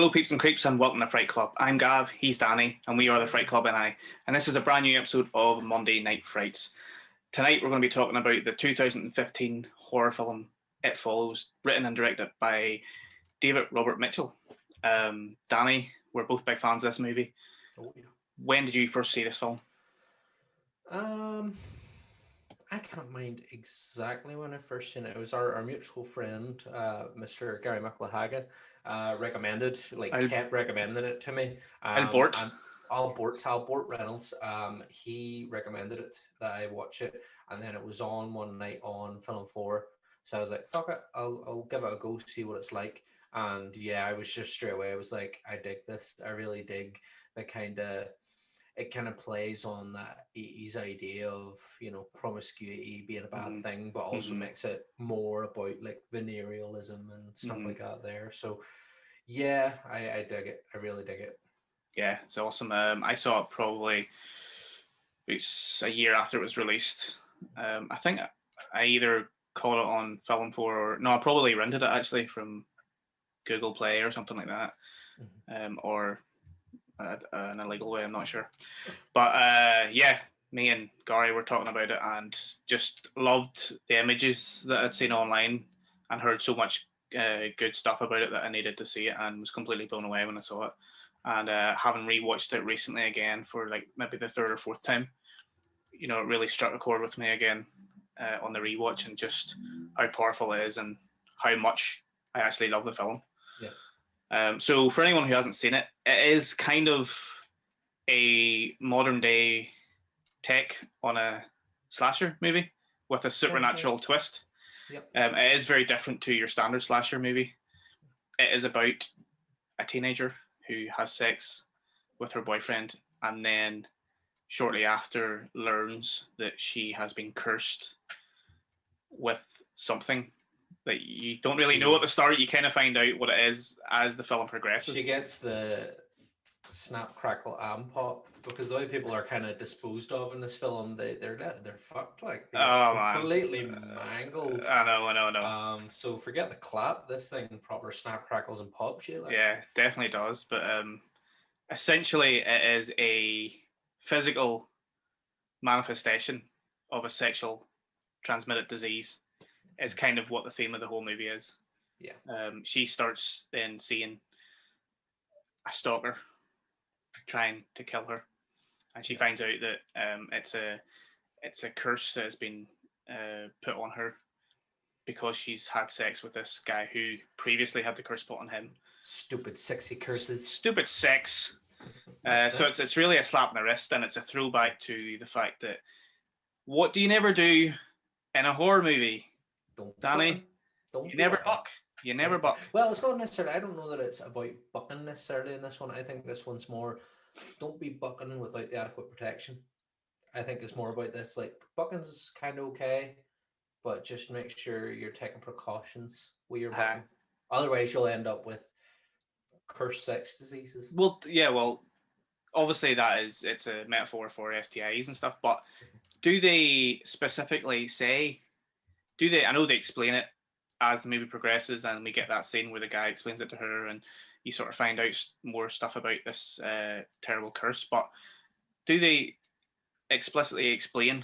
Hello, peeps and creeps, and welcome to Fright Club. I'm Gav, he's Danny, and we are the Fright Club and I. And this is a brand new episode of Monday Night Frights. Tonight we're going to be talking about the 2015 horror film It Follows, written and directed by David Robert Mitchell. Danny, we're both big fans of this movie. Oh, yeah. When did you first see this film? I can't mind exactly when I first seen it. It was our mutual friend, Mr. Gary McLahagan, recommended, kept recommending it to me. Albort. And Albort Reynolds, he recommended it that I watch it, and then it was on one night on Film 4. So I was like, fuck it, I'll give it a go, see what it's like. And yeah, I was just straight away, I was like, I dig this. I really dig the it kind of plays on that 80s idea of, promiscuity being a bad thing, but also makes it more about like venerealism and stuff like that there. So yeah, I dig it. I really dig it. Yeah, it's awesome. I saw it probably a year after it was released. I think I either caught it on Film 4 or no, I probably rented it actually from Google Play or something like that, or an illegal way, I'm not sure. But yeah, me and Gary were talking about it and just loved the images that I'd seen online and heard so much good stuff about it that I needed to see it, and was completely blown away when I saw it. And having rewatched it recently again for like maybe the third or fourth time, it really struck a chord with me again on the rewatch, and just how powerful it is and how much I actually love the film. Yeah. So for anyone who hasn't seen it, it is kind of a modern day take on a slasher movie with a supernatural twist. Yep. It is very different to your standard slasher movie. It is about a teenager who has sex with her boyfriend, and then shortly after learns that she has been cursed with something that you don't really know at the start. You kind of find out what it is as the film progresses. She gets the snap, crackle, and pop, because the way people are kind of disposed of in this film, they're fucked, like completely mangled. I know. So forget the clap. This thing proper snap, crackles, and pops you. Yeah, definitely does. But essentially, it is a physical manifestation of a sexual transmitted disease. Is kind of what the theme of the whole movie is. Yeah. She starts then seeing a stalker trying to kill her, and she finds out that it's a curse that has been put on her because she's had sex with this guy who previously had the curse put on him. Stupid sexy curses. Stupid sex. So it's really a slap in the wrist, and it's a throwback to the fact that what do you never do in a horror movie? Danny, you never buck. You never buck. Well, it's not necessarily. I don't know that it's about bucking necessarily in this one. I think this one's more, don't be bucking without the adequate protection. I think it's more about this, like, bucking's kind of okay, but just make sure you're taking precautions with your bucking. Otherwise, you'll end up with cursed sex diseases. Well, yeah, obviously it's a metaphor for STIs and stuff, but do they specifically say... I know they explain it as the movie progresses, and we get that scene where the guy explains it to her, and you sort of find out more stuff about this terrible curse. But do they explicitly explain?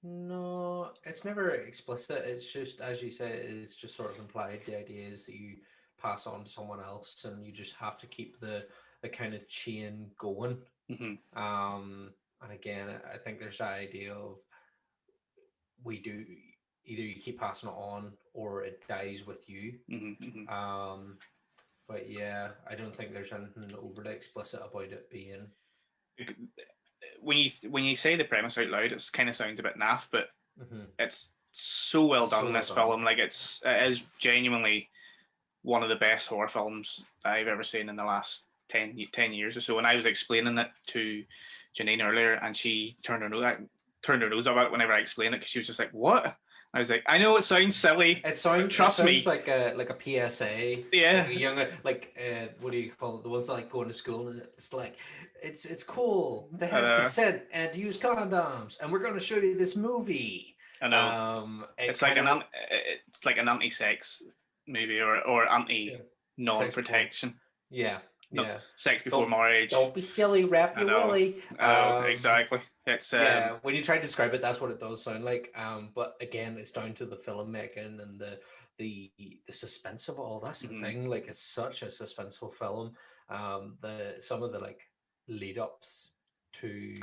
No, it's never explicit. It's just, as you say, it's just sort of implied. The idea is that you pass on to someone else, and you just have to keep the kind of chain going. Mm-hmm. And again, I think there's that idea of either you keep passing it on or it dies with you. Mm-hmm. But yeah, I don't think there's anything overly explicit about it being. When you say the premise out loud, it kind of sounds a bit naff, but it's so well done in this film. Like it is genuinely one of the best horror films I've ever seen in the last 10 years or so. And I was explaining it to Janine earlier, and she turned her nose up at it whenever I explained it, because she was just like, "What?" I was like, "I know it sounds silly. Trust me." Like a PSA. Yeah. Like a young, what do you call it? The ones that like going to school, and it's like, it's cool to have consent and to use condoms, and we're going to show you this movie. I know. It's like an anti-sex movie or anti non-protection. Yeah, No, yeah. sex before marriage. Don't be silly, wrap I your know. willy. Oh, exactly. It's Yeah, when you try to describe it, that's what it does sound like. But again, it's down to the filmmaking and the suspense of it all. That's the mhm. thing. Like, it's such a suspenseful film. The some of the like lead ups to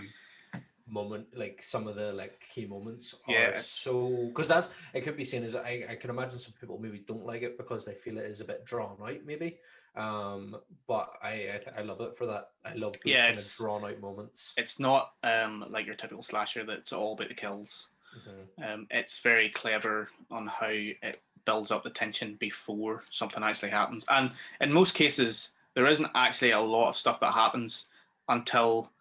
like some of the like key moments Yeah, are it's so, because that's, it could be seen as, I can imagine some people maybe don't like it because they feel it is a bit drawn out maybe, but I love it for that. I love those yeah, kind of drawn out moments. it's not like your typical slasher that's all about the kills. Hmm. It's very clever on how it builds up the tension before something actually happens, and in most cases, there isn't actually a lot of stuff that happens until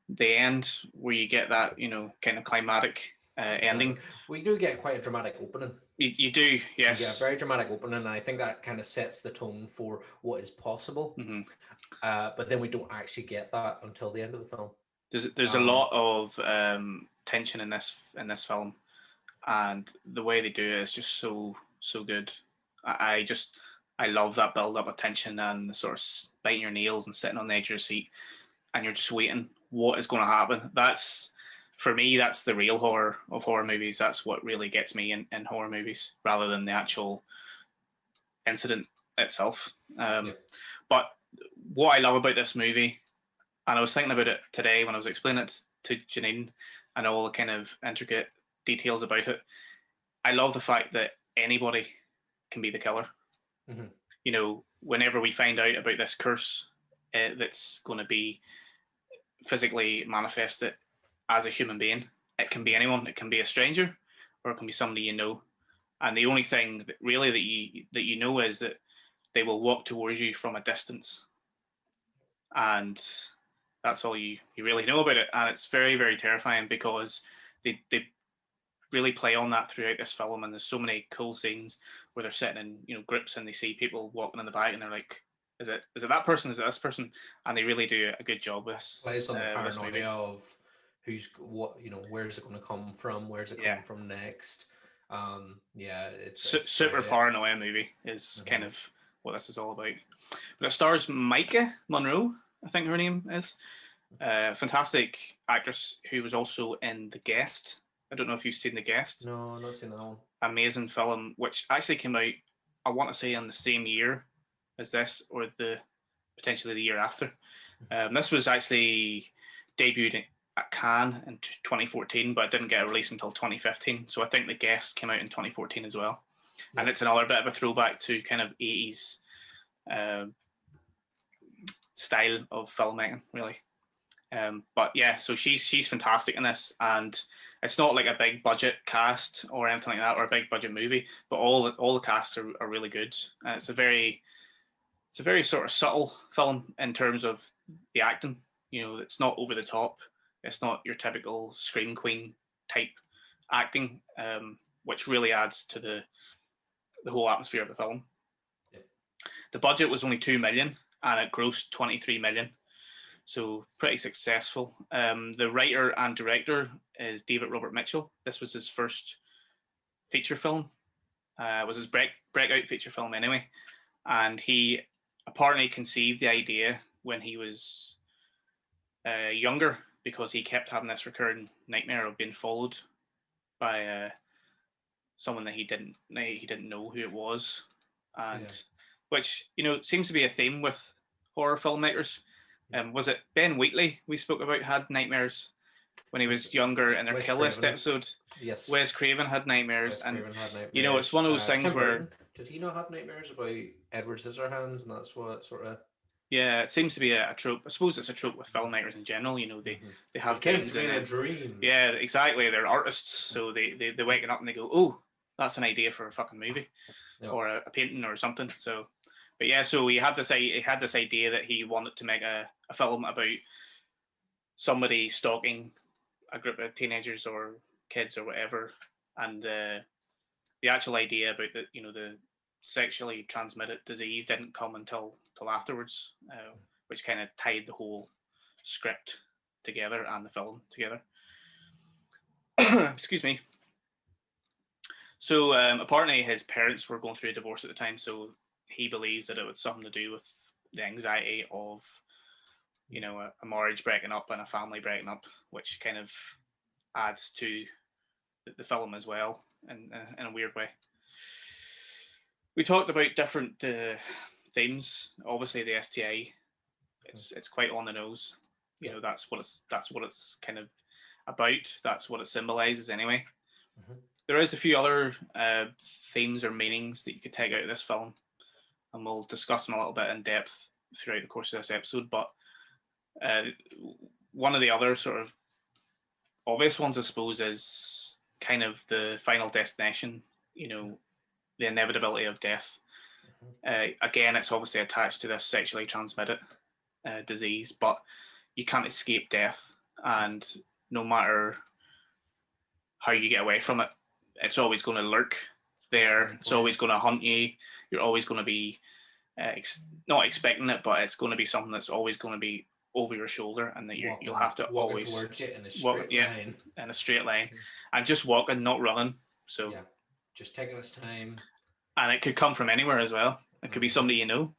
the end, where you get that kind of climatic Exactly. ending. We do get quite a dramatic opening. You do, We get a yes. very dramatic opening, and I think that kind of sets the tone for what is possible. Hmm. But then we don't actually get that until the end of the film. There's a Um, lot of tension in this film, and the way they do it is just so good. I just I love that build up of tension and the sort of biting your nails and sitting on the edge of your seat, and you're just waiting what is going to happen. That's for me. That's the real horror of horror movies. That's what really gets me in horror movies, rather than the actual incident itself. yeah. But what I love about this movie, and I was thinking about it today when I was explaining it to Janine and all the kind of intricate details about it. I love the fact that anybody can be the killer. Hmm. Whenever we find out about this curse that's going to be physically manifested as a human being, it can be anyone. It can be a stranger, or it can be somebody you know. And the only thing that really that you know is that they will walk towards you from a distance, and that's all you really know about it. And it's very very terrifying because they really play on that throughout this film. And there's so many cool scenes where they're sitting in groups and they see people walking in the back and they're like, is it that person, is it this person? And they really do a good job Plays on the with this movie. paranoia of who's what, where's it going to come from, where's it Yeah, coming from next. Yeah, it's super great. paranoia movie is kind Hmm. of what this is all about. But it stars Maika Monroe, I think her name is. Fantastic actress who was also in The Guest. I don't know if you've seen The Guest. No, not seen that one. Amazing film, which actually came out, I want to say, in the same year as this, or the potentially the year after. This was actually debuted at Cannes in 2014, but it didn't get a release until 2015. So I think The Guest came out in 2014 as well. Yeah. And it's another bit of a throwback to kind of 80s uh, style of filmmaking, really. But yeah, so she's fantastic in this, and it's not like a big budget cast or anything like that, or a big budget movie, but all the casts are really good, and it's a very sort of subtle film in terms of the acting. It's not over the top. It's not your typical scream queen type acting, which really adds to the whole atmosphere of the film. Yeah. The budget was only 2 million, and it grossed 23 million. So pretty successful. The writer and director is David Robert Mitchell. This was his first feature film. It was his breakout feature film anyway. And he apparently conceived the idea when he was younger, because he kept having this recurring nightmare of being followed by someone that he didn't know who it was, Yeah. and which seems to be a theme with horror filmmakers. Was it Ben Wheatley we spoke about had nightmares when he was younger in their Wes Kill List Craven. episode? Yes. Wes Craven had nightmares, Wes and Craven had it's nightmares. one of those things Tim where Burton, did he not have nightmares about Edward Scissorhands, and that's what sort of. yeah, it seems to be a trope. I suppose it's a trope with filmmakers in general. They Mm-hmm. they It have came dreams to me in and a dream. yeah, exactly. They're artists, so they're waking up and they go, oh, that's an idea for a fucking movie Yep. or a painting or something. So, but yeah, so he had this idea that he wanted to make a film about somebody stalking a group of teenagers or kids or whatever, and the actual idea about the sexually transmitted disease didn't come until afterwards, which kind of tied the whole script together and the film together. Excuse me. So apparently his parents were going through a divorce at the time, so he believes that it was something to do with the anxiety of, you know, a marriage breaking up and a family breaking up, which kind of adds to the film as well, in a weird way. We talked about different themes. Obviously, the STI, it's quite on the nose. You know, that's what it's kind of about. That's what it symbolizes anyway. There is a few other themes or meanings that you could take out of this film, and we'll discuss them a little bit in depth throughout the course of this episode. But one of the other sort of obvious ones, I suppose, is kind of the final destination. You know, the inevitability of death. Again, it's obviously attached to this sexually transmitted disease, but you can't escape death, and no matter how you get away from it, it's always going to lurk there. It's always going to hunt you. You're always going to be not expecting it, but it's going to be something that's always going to be over your shoulder, and that you'll have to always towards it in a straight line. In a straight line, and just walking, not running. So just taking its time. And it could come from anywhere as well. It could be somebody you know.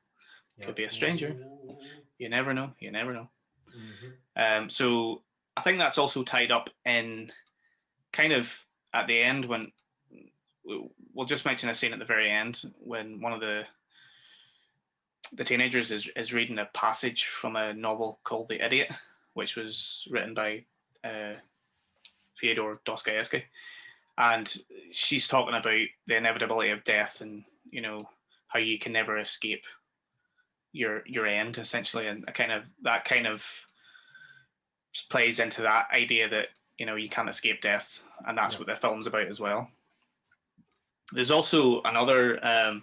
It could be a stranger. You never know. You never know. So I think that's also tied up in kind of at the end, when we'll just mention a scene at the very end when one of the teenagers is reading a passage from a novel called The Idiot, which was written by Fyodor Dostoevsky. And she's talking about the inevitability of death, and you know how you can never escape your end, essentially, and that kind of plays into that idea that, you know, you can't escape death, and that's what the film's about as well. There's also another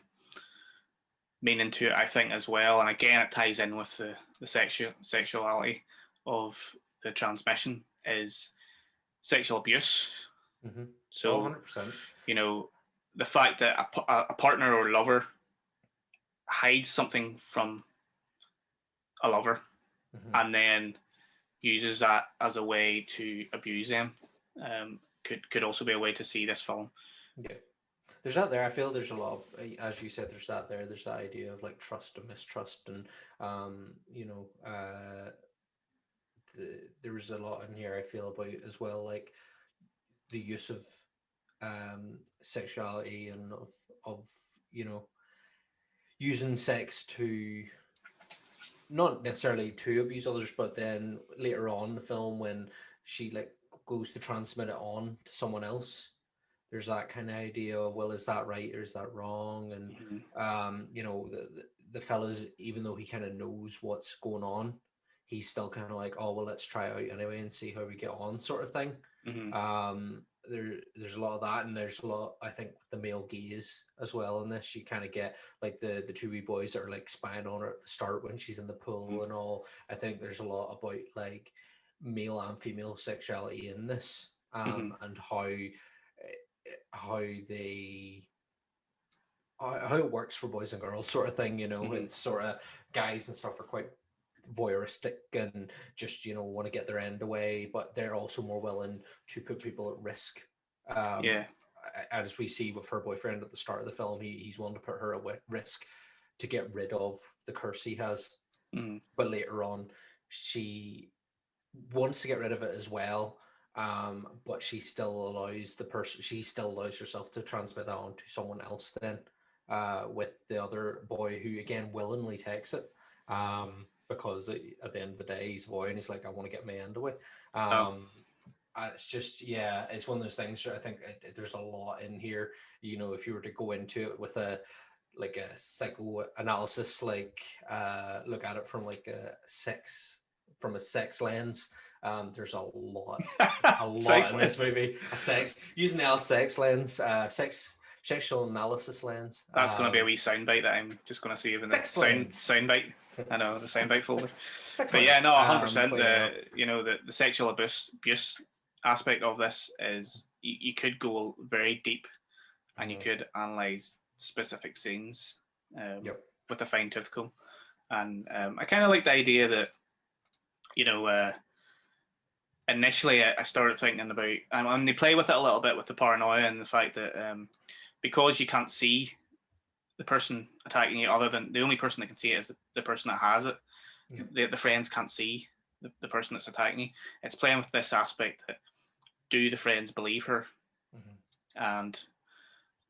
meaning to it, I think, as well, and again, it ties in with the sexuality of the transmission, is sexual abuse. So, 100%. You know, the fact that a partner or lover hides something from a lover and then uses that as a way to abuse them could also be a way to see this film. Yeah. There's that there. I feel there's a lot of, as you said, there's that there. There's that idea of like trust and mistrust, and you know, there's a lot in here I feel about as well, like the use of sexuality and of you know, using sex to not necessarily to abuse others, but then later on in the film when she like goes to transmit it on to someone else, there's that kind of idea of, well, is that right or is that wrong? And you know, the fella's, even though he kind of knows what's going on, he's still kind of like, oh well, let's try it out anyway and see how we get on, sort of thing. There's a lot of that, and there's a lot, I think, with the male gaze as well in this. You kind of get like the two wee boys that are like spying on her at the start when she's in the pool and all. I think there's a lot about like male and female sexuality in this, and how it works for boys and girls, sort of thing. You know, it's sort of guys and stuff are quite voyeuristic and just, you know, want to get their end away, but they're also more willing to put people at risk. As we see with her boyfriend at the start of the film, he's willing to put her at risk to get rid of the curse he has. But later on, she wants to get rid of it as well, but she still allows herself to transmit that on to someone else then, with the other boy, who again willingly takes it. Because at the end of the day, he's a boy and he's like, I want to get my end away. And it's just, it's one of those things where I think there's a lot in here. You know, if you were to go into it with a psychoanalysis, like look at it from like a sex lens, there's a lot in this movie. Using the sex lens, sexual analysis lens. That's going to be a wee soundbite that I'm just going to save in the soundbite. I know, the soundbite folder. But yeah, no, 100%. You know, the sexual abuse aspect of this is you could go very deep, and you could analyze specific scenes with a fine tooth comb. And I kind of like the idea that, you know, initially I started thinking about, and they play with it a little bit with the paranoia and the fact that because you can't see the person attacking you, other than the only person that can see it is the person that has it. Yep. The friends can't see the person that's attacking you. It's playing with this aspect that, do the friends believe her? And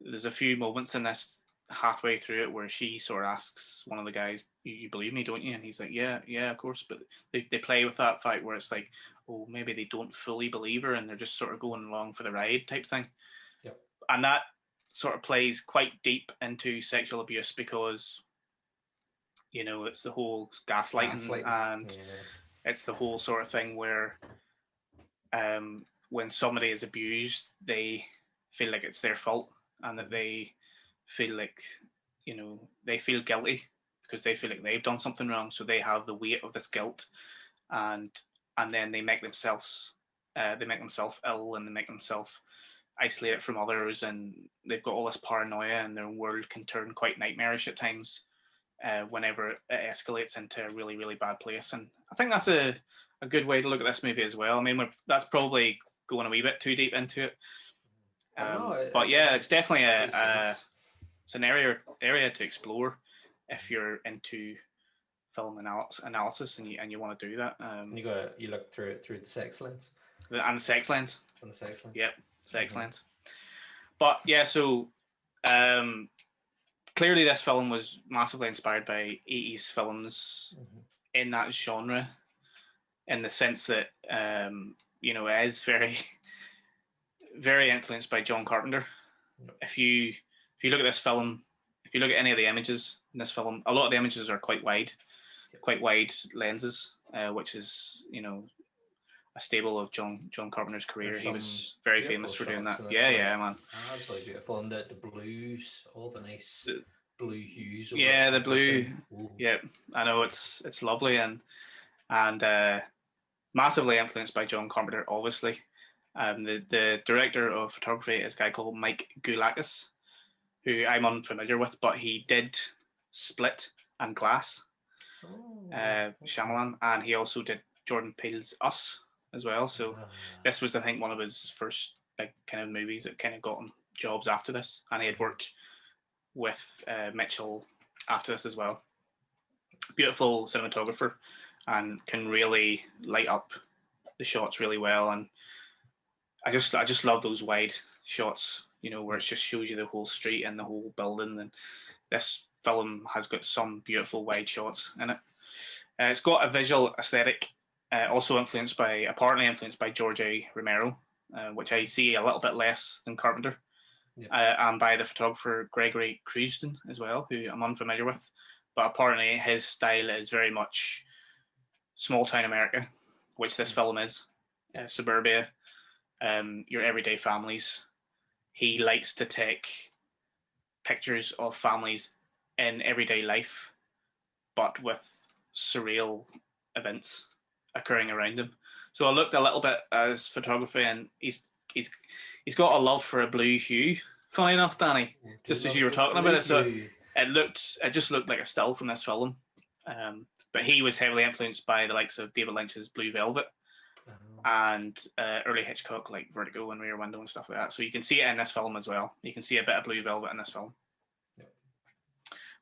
there's a few moments in this halfway through it where she sort of asks one of the guys, you believe me, don't you? And he's like, yeah, of course. But they play with that fact where it's like, oh, maybe they don't fully believe her and they're just sort of going along for the ride type thing. Yep. And that sort of plays quite deep into sexual abuse because, you know, it's the whole gaslighting. And it's the whole sort of thing where when somebody is abused, they feel like it's their fault and that they feel like, you know, they feel guilty because they feel like they've done something wrong. So they have the weight of this guilt, and then they make themselves ill, and they make themselves isolated from others, and they've got all this paranoia, and their world can turn quite nightmarish at times whenever it escalates into a really, really bad place. And I think that's a good way to look at this movie as well. I mean, that's probably going a wee bit too deep into it. But yeah, it's definitely it's an area to explore if you're into film analysis and you want to do that. You look through it through the sex lens. And the sex lens. And the sex lens. Yep, sex lens. But yeah, so clearly this film was massively inspired by 80s films in that genre, in the sense that you know, it is very very influenced by John Carpenter. If you look at this film, if you look at any of the images in this film, a lot of the images are quite wide lenses, which is, you know, a staple of John Carpenter's career. He was very famous for doing that. Yeah, man. Absolutely beautiful. And the blues, all the nice blue hues. Yeah, the blue. Yeah, I know, it's lovely and massively influenced by John Carpenter, obviously. The director of photography is a guy called Mike Gulakis, who I'm unfamiliar with, but he did Split and Glass, Shyamalan, and he also did Jordan Peele's Us as well. So this was, I think, one of his first big kind of movies that kind of got him jobs after this, and he had worked with Mitchell after this as well. Beautiful cinematographer, and can really light up the shots really well. And I just love those wide shots, you know, where it just shows you the whole street and the whole building. And this film has got some beautiful wide shots in it. It's got a visual aesthetic, also partly influenced by George A. Romero, which I see a little bit less than Carpenter, and by the photographer Gregory Crewston as well, who I'm unfamiliar with. But apparently his style is very much small town America, which this film is, suburbia. Your everyday families. He likes to take pictures of families in everyday life, but with surreal events occurring around him. So I looked a little bit at his photography, and he's got a love for a blue hue. Funny enough, Danny, just as you were talking about it, so it just looked like a still from this film. But he was heavily influenced by the likes of David Lynch's Blue Velvet. And early Hitchcock, like Vertigo and Rear Window and stuff like that. So you can see it in this film as well. You can see a bit of Blue Velvet in this film.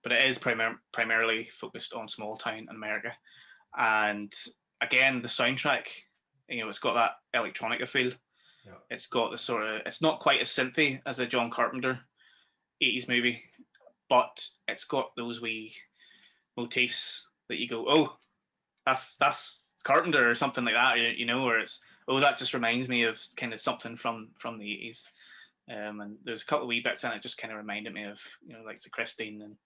But it is primarily focused on small town America. And again, the soundtrack, you know, it's got that electronica feel. It's got the sort of, it's not quite as synthy as a John Carpenter 80s movie, but it's got those wee motifs that you go, oh, that's Carpenter or something like that, you know, where it's, oh, that just reminds me of kind of something from the 80s. And there's a couple of wee bits in it just kind of reminded me of, you know, like the Christine and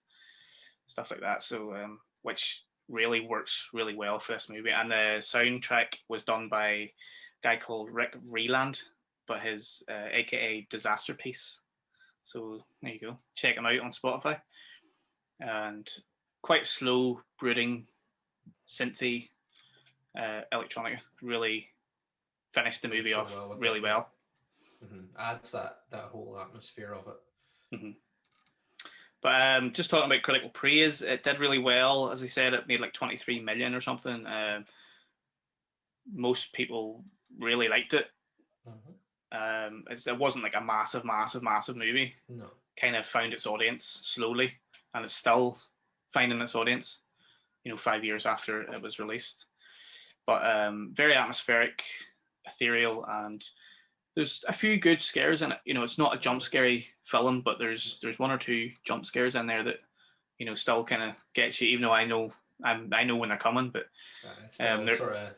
stuff like that. So which really works really well for this movie. And the soundtrack was done by a guy called Rick Vreeland, but his aka Disaster Piece. So there you go, check him out on Spotify. And quite slow, brooding, synthy electronica really finished the movie off really well. Adds that whole atmosphere of it. But just talking about critical praise, it did really well. As I said, it made like 23 million or something. Most people really liked it. It wasn't like a massive movie. No. Kind of found its audience slowly. and it's still finding its audience. 5 years after it was released. But very atmospheric, ethereal, and there's a few good scares in it. It's not a jump scary film, but there's one or two jump scares in there that still kind of gets you, even though I know when they're coming. But it still sort of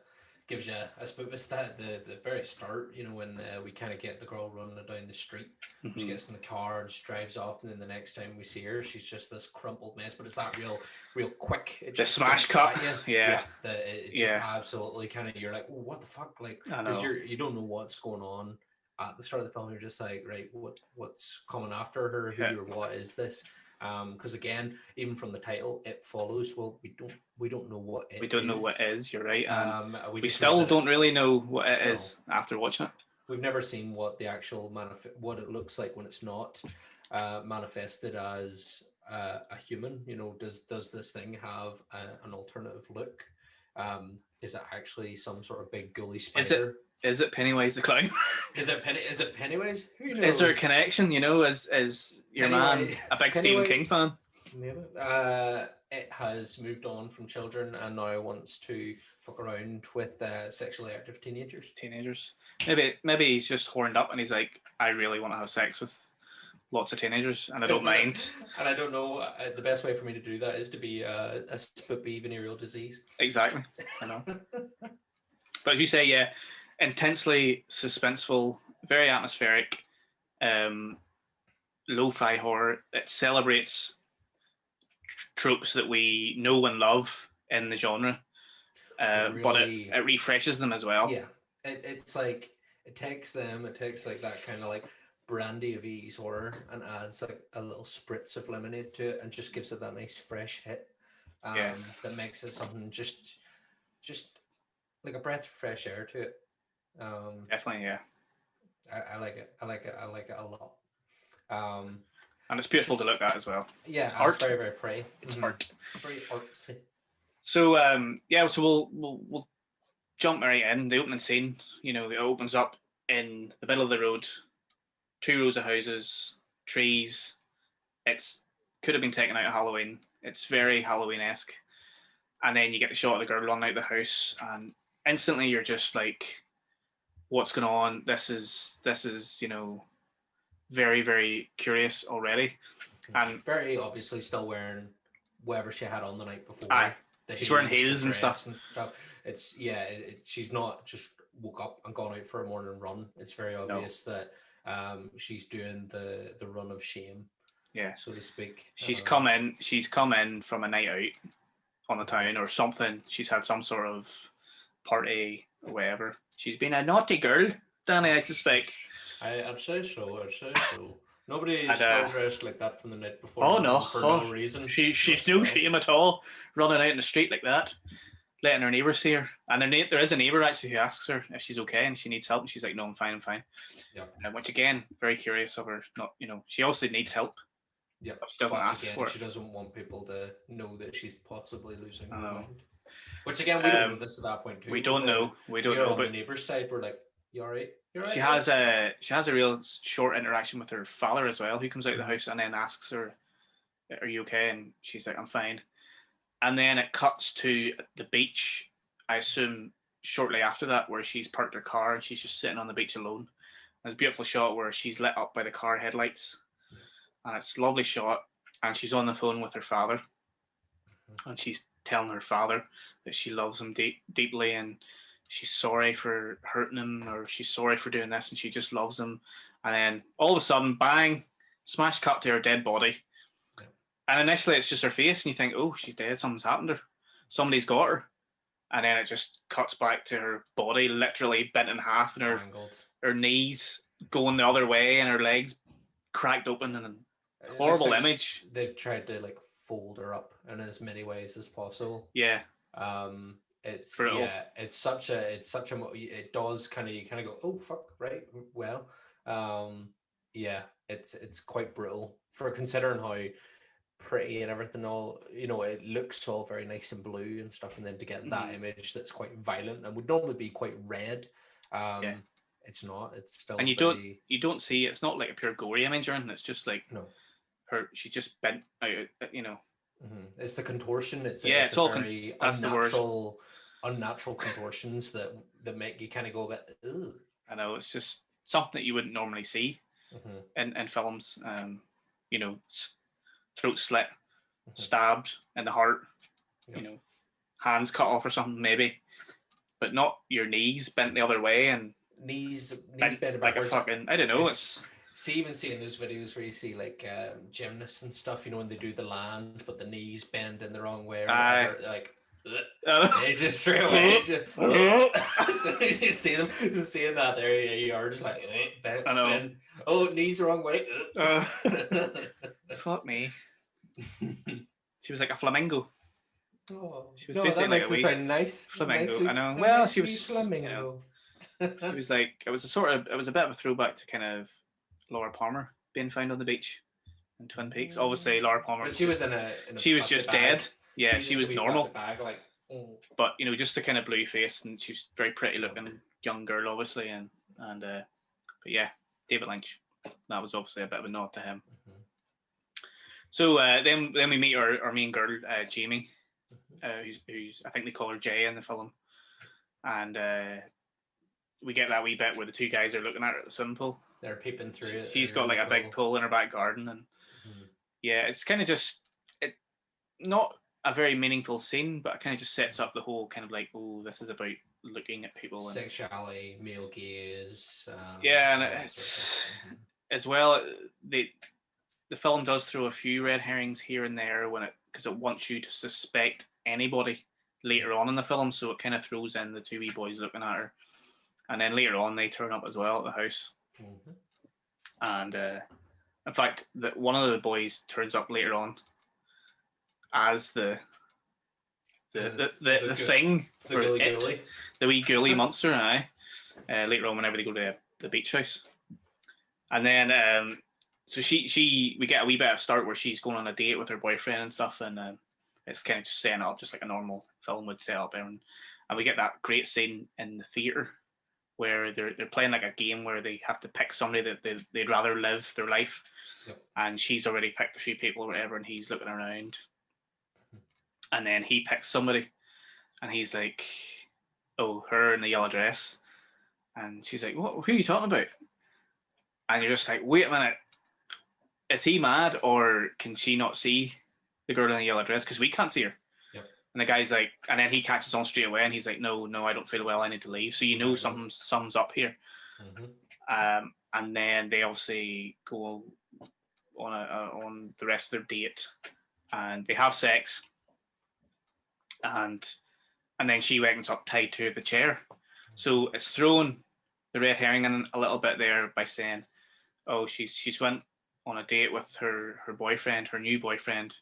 gives you a spook. It's that the very start, when we kind of get the girl running down the street. She gets in the car and she drives off, and then the next time we see her, she's just this crumpled mess. But it's that real quick. It just smash cut. Yeah. It just absolutely kind of, you're like, oh, what the fuck? Like, because you don't know what's going on at the start of the film. You're just like, right, what's coming after her? Who or what is this? Because again, even from the title, it follows. Well, we don't know what it is. We don't know what it is. You're right. We still don't really know what it is after watching it. We've never seen what the actual what it looks like when it's not manifested as a human. Does this thing have an alternative look? Is it actually some sort of big ghouly spider? Is it Pennywise the clown? Is it Pennywise? Who knows? Is there a connection? Is your man a big Stephen King fan? Maybe. It has moved on from children and now wants to fuck around with sexually active teenagers. Maybe he's just horned up and he's like, I really want to have sex with lots of teenagers and I don't mind. And I don't know, the best way for me to do that is to be a spoopy venereal disease. Exactly. I know. But as you say, yeah, intensely suspenseful, very atmospheric, lo-fi horror. It celebrates tropes that we know and love in the genre, but it refreshes them as well. Yeah, it's like it takes like that kind of like brandy of 80s horror and adds like a little spritz of lemonade to it and just gives it that nice fresh hit. That makes it something just like a breath of fresh air to it. Definitely, yeah. I like it. I like it a lot. And it's beautiful to look at as well. Yeah, it's very, very pretty. It's art. Very artsy. So so we'll jump right in. The opening scene, it opens up in the middle of the road, 2 rows of houses, trees. Could have been taken out of Halloween. It's very Halloween-esque. And then you get the shot of the girl running out the house, and instantly you're just like, what's going on? This is very, very curious already. And very obviously still wearing whatever she had on the night before. She's wearing heels and stuff. It's she's not just woke up and gone out for a morning run. It's very obvious that she's doing the run of shame, so to speak. She's come in from a night out on the town or something. She's had some sort of party or whatever. She's been a naughty girl, Danny, I suspect. I'd say so. Nobody's dressed like that from the night before. Oh no, for no reason. She's no shame at all, running out in the street like that, letting her neighbours see her. And there is a neighbour actually who asks her if she's okay and she needs help, and she's like, "No, I'm fine." Yeah. Which again, very curious of her. Not, she also needs help. Yeah. But she doesn't ask for it. She doesn't want people to know that she's possibly losing her mind. Which again, we don't know this at that point too. We don't know. On the neighbour's side, we're like, "You all right? You're right." She has a real short interaction with her father as well, who comes out of the house and then asks her, "Are you okay?" And she's like, "I'm fine." And then it cuts to the beach, I assume shortly after that, where she's parked her car and she's just sitting on the beach alone. There's a beautiful shot where she's lit up by the car headlights, and it's a lovely shot. And she's on the phone with her father, and she's telling her father that she loves him deeply, and she's sorry for hurting him, or she's sorry for doing this, and she just loves him. And then all of a sudden, bang, smash cut to her dead body. And initially it's just her face, and you think, oh, she's dead, something's happened to her. Somebody's got her. And then it just cuts back to her body literally bent in half, and her knees going the other way, and her legs cracked open, and a horrible image. They've tried to like fold her up in as many ways as possible. Yeah. It's brutal. It does kind of, you kind of go, oh fuck, right, well, it's quite brutal for considering how pretty and everything all, it looks all very nice and blue and stuff, and then to get that image that's quite violent and would normally be quite red, it's not. It's still, and you don't see, it's not like a pure gory image or anything. It's just like she's just bent out, you know. It's the contortion. It's it's a all very that's the word. unnatural contortions that make you kind of go a bit. Ugh. I know, it's just something that you wouldn't normally see in films. You know, throat slit, stabbed in the heart. You know, hands cut off or something maybe, but not your knees bent the other way and knees bent like backwards. A fucking, I don't know. It's even seeing those videos where you see like gymnasts and stuff, you know, when they do the land, but the knees bend in the wrong way or whatever, like they just straight away. As soon as you see them, just seeing that there, you are just like bend. I know. Oh, knees the wrong way. Fuck me. She was like a flamingo. Oh, she was basically that makes like it sound nice. Flamingo. I know. Well, she was flamingo. She was like, it was a bit of a throwback to kind of Laura Palmer being found on the beach in Twin Peaks. Obviously, Laura Palmer. But she was in a she was just dead. Yeah, she was normal. Bag, like, but you know, just the kind of blue face, and she was very pretty looking young girl, obviously, and but yeah, David Lynch. That was obviously a bit of a nod to him. So then we meet our main girl, Jamie, who's I think they call her Jay in the film, and we get that wee bit where the two guys are looking at her at the swimming pool. They're peeping through it. She's got like a big pool in her back garden, and yeah, it's kind of just not a very meaningful scene, but it kind of just sets up the whole kind of like, oh, this is about looking at people and sexuality, male gaze. Yeah, and it's as well the film does throw a few red herrings here and there because it wants you to suspect anybody later on in the film, so it kind of throws in the two wee boys looking at her, and then later on they turn up as well at the house, and in fact, that one of the boys turns up later on as the thing, the wee ghoulie monster, later on whenever they go to the beach house, and then so we get a wee bit of start where she's going on a date with her boyfriend and stuff, and it's kind of just setting up just like a normal film would set up, and we get that great scene in the theater where they're playing like a game where they have to pick somebody that they'd rather live their life, and she's already picked a few people or whatever, and he's looking around, and then he picks somebody, and he's like, oh, her in the yellow dress, and she's like, what? Who are you talking about? And you're just like, wait a minute. Is he mad, or can she not see the girl in the yellow dress? Because we can't see her. Yep. And the guy's like, and then he catches on straight away, and he's like, no, I don't feel well. I need to leave. So you know something's up here. And then they obviously go on the rest of their date, and they have sex, and then she wakes up tied to the chair. So it's thrown the red herring in a little bit there by saying, oh, she's went on a date with her boyfriend, her new boyfriend,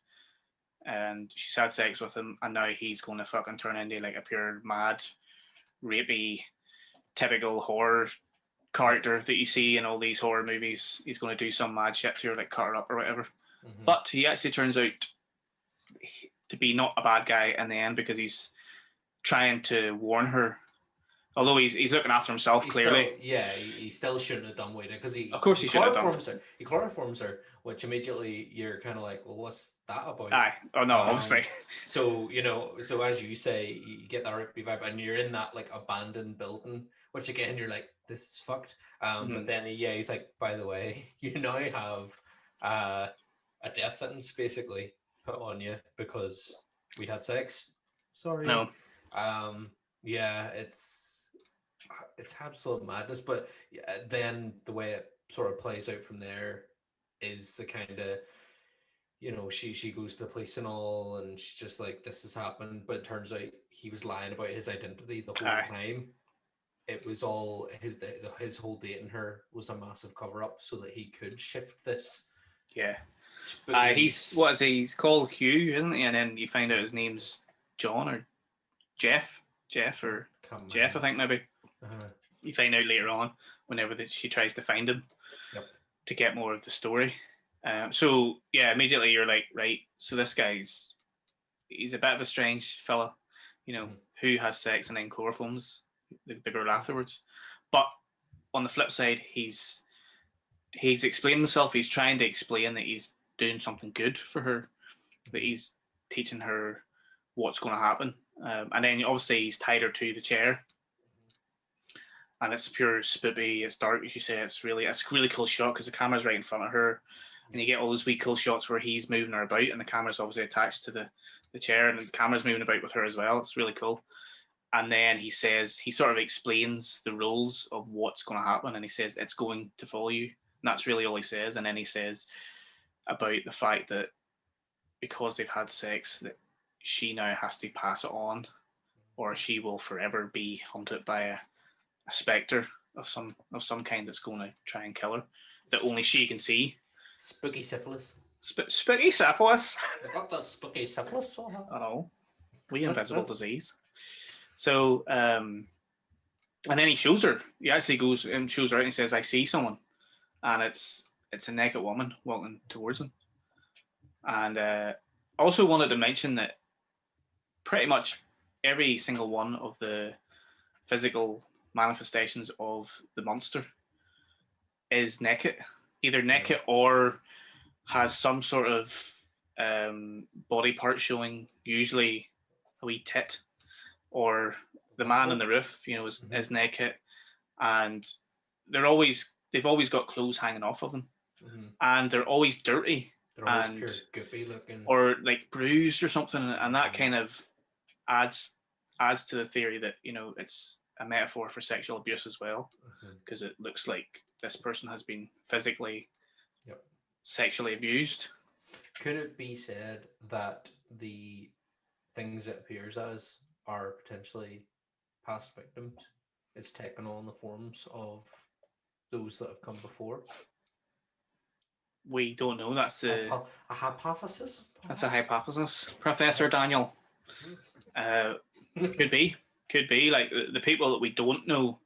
and she's had sex with him, and now he's going to fucking turn into like a pure mad, rapey, typical horror character that you see in all these horror movies. He's going to do some mad shit to her, like cut her up or whatever. But he actually turns out to be not a bad guy in the end, because he's trying to warn her. Although he's looking after himself, clearly. He still shouldn't have done what he did, because of course he should have done. He chloroforms her, which immediately you're kind of like, well, what's that about? Oh no, obviously. So so as you say, you get that rapey vibe, and you're in that like abandoned building, which again you're like, this is fucked. But then he's like, by the way, you now have a death sentence basically put on you because we had sex. Sorry. No. Yeah, it's absolute madness, but then the way it sort of plays out from there is the kind of, she goes to the police and all, and she's just like, this has happened, but it turns out he was lying about his identity the whole time. It was all his whole dating her was a massive cover up so that he could shift this. Yeah. He's called Hugh, isn't he? And then you find out his name's John or Jeff or Jeff, I think maybe. You find out later on whenever she tries to find him to get more of the story. So yeah, immediately you're like, right, so this he's a bit of a strange fella, who has sex and then chloroforms the girl afterwards. But on the flip side, he's explained himself. He's trying to explain that he's doing something good for her, that he's teaching her what's going to happen. And then obviously he's tied her to the chair, and it's pure spoopy. It's dark, as you say. It's a really cool shot because the camera's right in front of her, and you get all those wee cool shots where he's moving her about, and the camera's obviously attached to the chair, and the camera's moving about with her as well. It's really cool. And then he sort of explains the rules of what's going to happen, and he says it's going to follow you. And that's really all he says. And then he says about the fact that because they've had sex, that she now has to pass it on, or she will forever be haunted by a spectre of some kind that's going to try and kill her, that only she can see. Spooky syphilis. Spooky syphilis. I got the spooky syphilis. I know. We invisible disease. So, and then he shows her. He actually goes and shows her out and says, "I see someone," and it's a naked woman walking towards him. And also wanted to mention that pretty much every single one of the physical manifestations of the monster is naked, either naked or has some sort of body part showing, usually a wee tit, or the man on the roof, is naked, and they've always got clothes hanging off of them, and they're always dirty. They're always pure goopy looking, or like bruised or something, and that kind of adds to the theory that it's a metaphor for sexual abuse as well, because it looks like this person has been physically, sexually abused. Could it be said that the things it appears as are potentially past victims? It's taken on the forms of those that have come before. We don't know. That's a hypothesis. That's a hypothesis, Professor Daniel. Could be like the people that we don't know.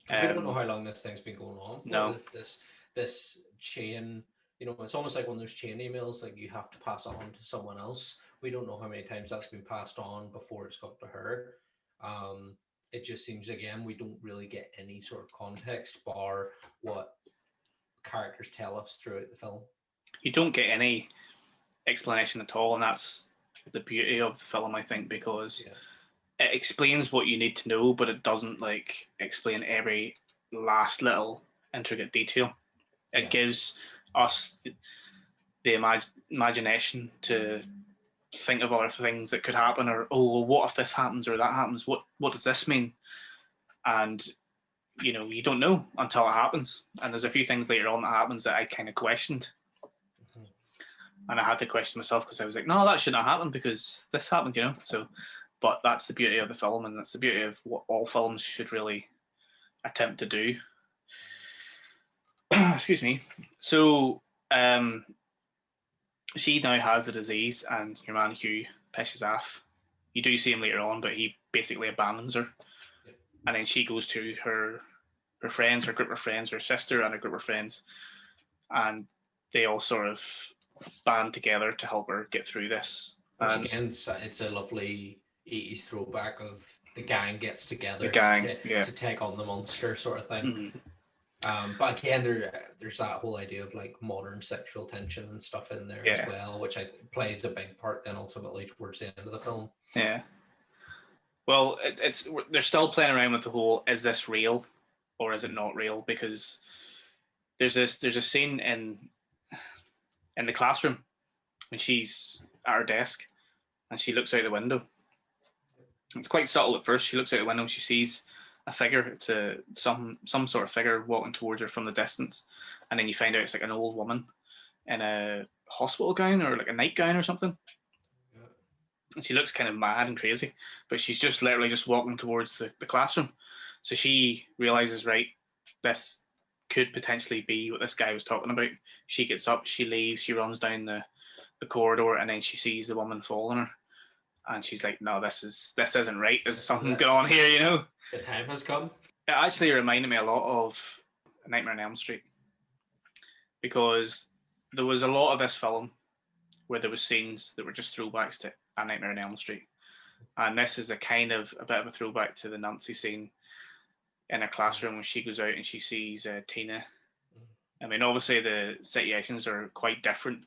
We don't know how long this thing's been going on for. No. This chain, it's almost like one of those chain emails, like you have to pass it on to someone else. We don't know how many times that's been passed on before it's got to her. It just seems, again, we don't really get any sort of context bar what characters tell us throughout the film. You don't get any explanation at all, and that's the beauty of the film, I think, because it explains what you need to know, but it doesn't explain every last little intricate detail. It gives us the imagination to think of other things that could happen, or what if this happens or that happens? What does this mean? And you don't know until it happens. And there's a few things later on that happens that I kind of questioned. And I had to question myself because I was like, no, that shouldn't have happened because this happened, So, but that's the beauty of the film, and that's the beauty of what all films should really attempt to do. Excuse me. So, she now has the disease, and your man Hugh pisses off. You do see him later on, but he basically abandons her. And then she goes to her friends, her group of friends, her sister and a group of friends, and they all sort of band together to help her get through this. Which again, it's a lovely 80s throwback of the gang gets together to take on the monster sort of thing. But again, there's that whole idea of modern sexual tension and stuff in there as well, which plays a big part then ultimately towards the end of the film. Yeah. Well, they're still playing around with the whole, is this real or is it not real? Because there's a scene in the classroom when she's at her desk and she looks out the window. It's quite subtle at first. She looks out the window and she sees a figure. It's some sort of figure walking towards her from the distance, and then you find out it's an old woman in a hospital gown or a nightgown or something. And she looks kind of mad and crazy, but she's just literally just walking towards the classroom. So she realizes, right, this could potentially be what this guy was talking about. She gets up, she leaves, she runs down the corridor, and then she sees the woman fall on her, and she's like, no, this isn't right. There's something going on here, The time has come. It actually reminded me a lot of Nightmare on Elm Street, because there was a lot of this film where there was scenes that were just throwbacks to A Nightmare on Elm Street, and this is a bit of a throwback to the Nancy scene in her classroom when she goes out and she sees Tina I mean, obviously the situations are quite different,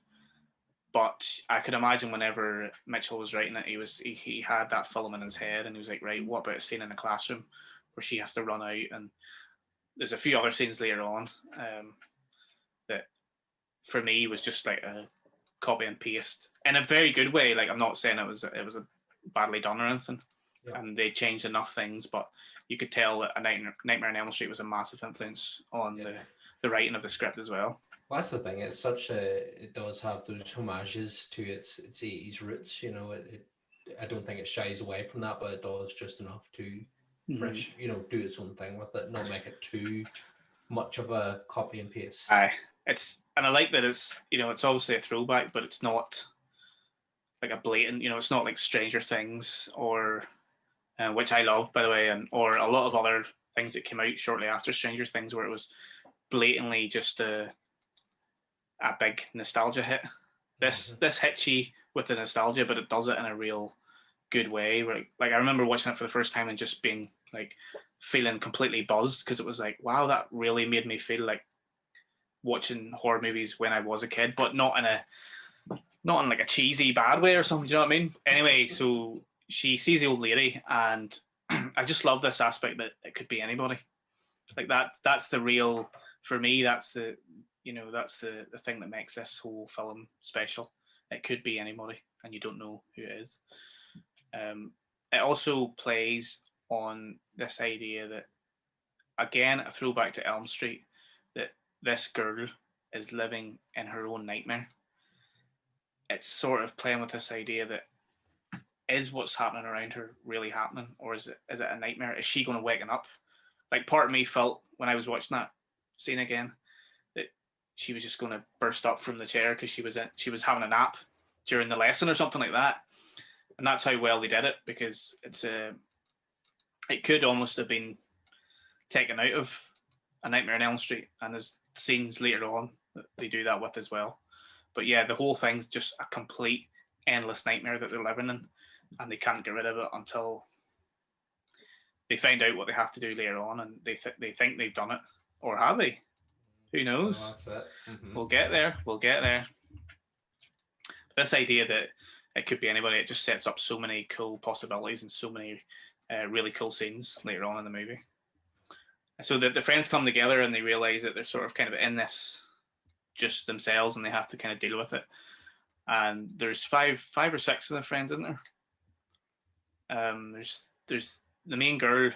but I could imagine whenever Mitchell was writing it, he had that film in his head, and he was like, right, what about a scene in the classroom where she has to run out, and there's a few other scenes later on that for me was just like a copy and paste in a very good way. Like, I'm not saying it was a badly done or anything, and they changed enough things, but you could tell that a Nightmare on Elm Street was a massive influence on the writing of the script as well. Well, that's the thing. It's it does have those homages to its 80s roots. You know, I don't think it shies away from that, but it does just enough to fresh, do its own thing with it, not make it too much of a copy and paste. Aye, and I like that it's obviously a throwback, but it's not like a blatant. It's not like Stranger Things or which I love, by the way, or a lot of other things that came out shortly after Stranger Things, where it was blatantly just a big nostalgia hit. This hits you with the nostalgia, but it does it in a real good way. Where, like, I remember watching it for the first time and just being like feeling completely buzzed, because it was like, wow, that really made me feel like watching horror movies when I was a kid, but not in like a cheesy bad way or something. Do you know what I mean? Anyway, so she sees the old lady, and I just love this aspect that it could be anybody. Like that's the real, for me, that's the thing that makes this whole film special. It could be anybody, and you don't know who it is. It also plays on this idea that, again, a throwback to Elm Street, that this girl is living in her own nightmare. It's sort of playing with this idea that, is what's happening around her really happening, or is it a nightmare? Is she going to waken up? Like, part of me felt when I was watching that scene again that she was just going to burst up from the chair because she was having a nap during the lesson or something like that. And that's how well they did it, because it could almost have been taken out of A Nightmare on Elm Street, and there's scenes later on that they do that with as well. But yeah, the whole thing's just a complete endless nightmare that they're living in, and they can't get rid of it until they find out what they have to do later on, and they think they've done it, or have they? Who knows? Oh, that's it. Mm-hmm. We'll get there. This idea that it could be anybody, it just sets up so many cool possibilities and so many really cool scenes later on in the movie. So the friends come together and they realize that they're sort of kind of in this just themselves, and they have to kind of deal with it. And there's five or six of the friends, isn't there? There's the main girl.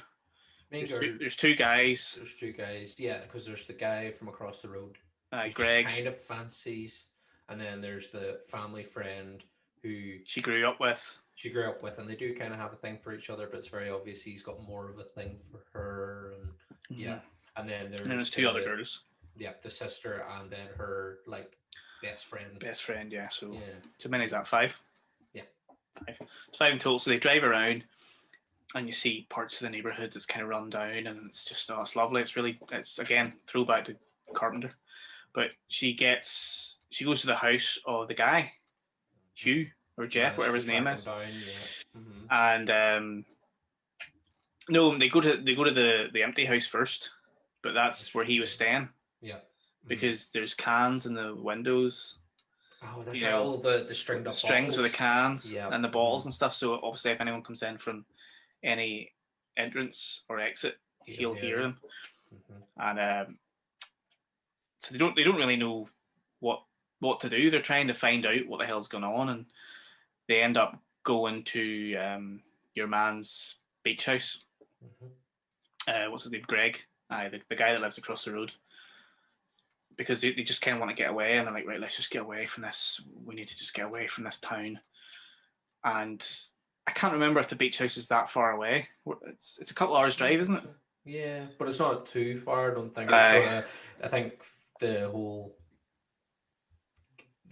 There's two guys. There's two guys, yeah, because there's the guy from across the road, Greg, kind of fancies, and then there's the family friend who she grew up with. And they do kind of have a thing for each other, but it's very obvious he's got more of a thing for her, and yeah. And then there's two other girls. Yeah, the sister, and then her like best friend. Yeah. So many is that? 5? Yeah, 5. It's 5 in total. So they drive around, and you see parts of the neighborhood that's kind of run down, and it's just it's lovely. It's again throwback to Carpenter. But she goes to the house of the guy, Hugh or Jeff, whatever his name is, and no, they go to the empty house first, but that's where he was staying. Yeah, because there's cans in the windows. Oh, that's all the stringed up strings bottles with the cans and the bottles and stuff. So obviously, if anyone comes in from any entrance or exit, he'll hear them. And so they don't really know what to do. They're trying to find out what the hell's going on, and they end up going to your man's beach house. What's his name? Greg. The guy that lives across the road. Because they just kind of want to get away, and they're like, right, let's just get away from this. We need to just get away from this town. And I can't remember if the beach house is that far away. It's a couple hours drive, isn't it? Yeah, but it's not too far. I don't think. I think the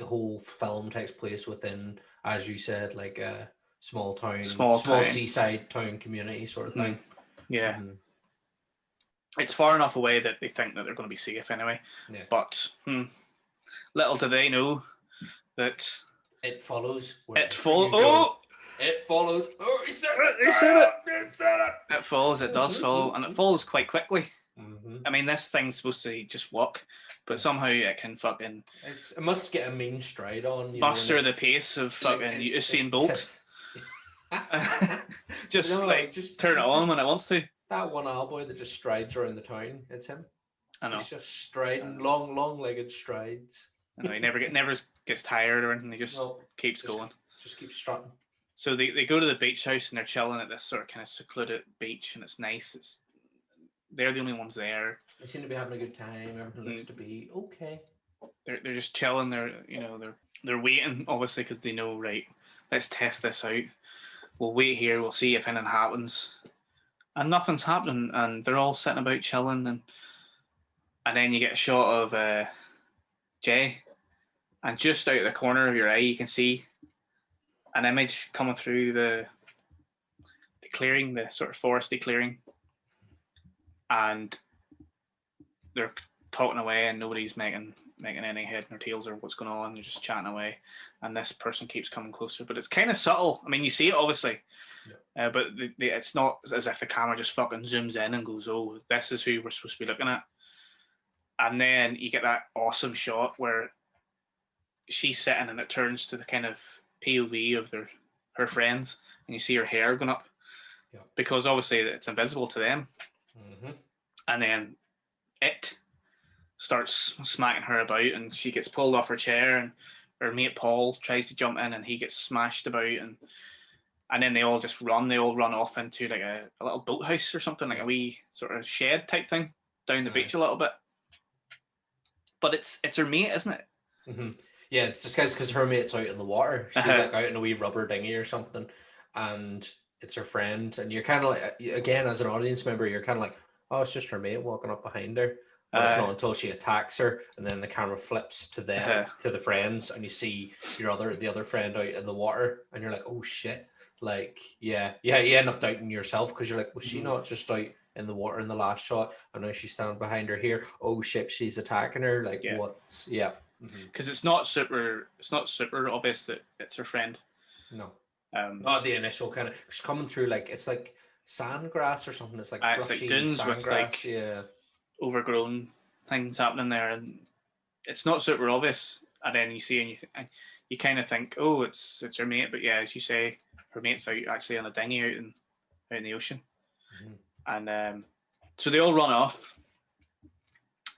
whole film takes place within, as you said, like a small seaside town community sort of thing. Yeah. It's far enough away that they think that they're going to be safe anyway. Yeah. But little do they know that it follows. It follows. It follows. Oh, he said it. It follows. It does follow, and it follows quite quickly. I mean, this thing's supposed to just walk, but somehow it can fucking It must get a mean stride on, buster the pace of fucking Usain Bolt. just turn it on when it wants to. That one owl boy that just strides around the town, it's him. I know. He's just striding, long-legged strides. I know, he never gets tired or anything. He just keeps going. Just keeps strutting. So they go to the beach house and they're chilling at this sort of kind of secluded beach, and it's nice. They're the only ones there. They seem to be having a good time. Everything looks to be okay. They're just chilling. They're waiting, obviously, because they know, right, let's test this out. We'll wait here. We'll see if anything happens. And nothing's happening, and they're all sitting about chilling, and then you get a shot of Jay, and just out of the corner of your eye, you can see an image coming through the clearing, the sort of foresty clearing, and they're talking away, and nobody's making any head nor tails or what's going on. They're just chatting away, and this person keeps coming closer, but it's kind of subtle. I mean, you see it obviously, but it's not as if the camera just fucking zooms in and goes, "Oh, this is who we're supposed to be looking at." And then you get that awesome shot where she's sitting, and it turns to the kind of POV of her friends, and you see her hair going up, because obviously it's invisible to them. And then it starts smacking her about, and she gets pulled off her chair, and her mate Paul tries to jump in, and he gets smashed about, and then they all just run. They all run off into like a little boathouse or something, like a wee sort of shed type thing down the beach a little bit. But it's her mate, isn't it? Yeah, it's just because her mate's out in the water. She's like out in a wee rubber dinghy or something, and it's her friend. And you're kind of like, again, as an audience member, you're kind of like, oh, it's just her mate walking up behind her. But it's not until she attacks her, and then the camera flips to them, to the friends, and you see the other friend out in the water, and you're like, oh shit. Like, you end up doubting yourself, because you're like, was she not just out in the water in the last shot, and now she's standing behind her here? Oh shit, she's attacking her. Like, what's because it's not super obvious that it's her friend. No, not the initial kind of, she's coming through, like, it's like sandgrass or something. It's like brushy, it's like dunes sandgrass, with like overgrown things happening there, and it's not super obvious. And then you see, and you kind of think, oh, it's her mate, but yeah, as you say, her mate's out actually on a dinghy out in the ocean. And so they all run off,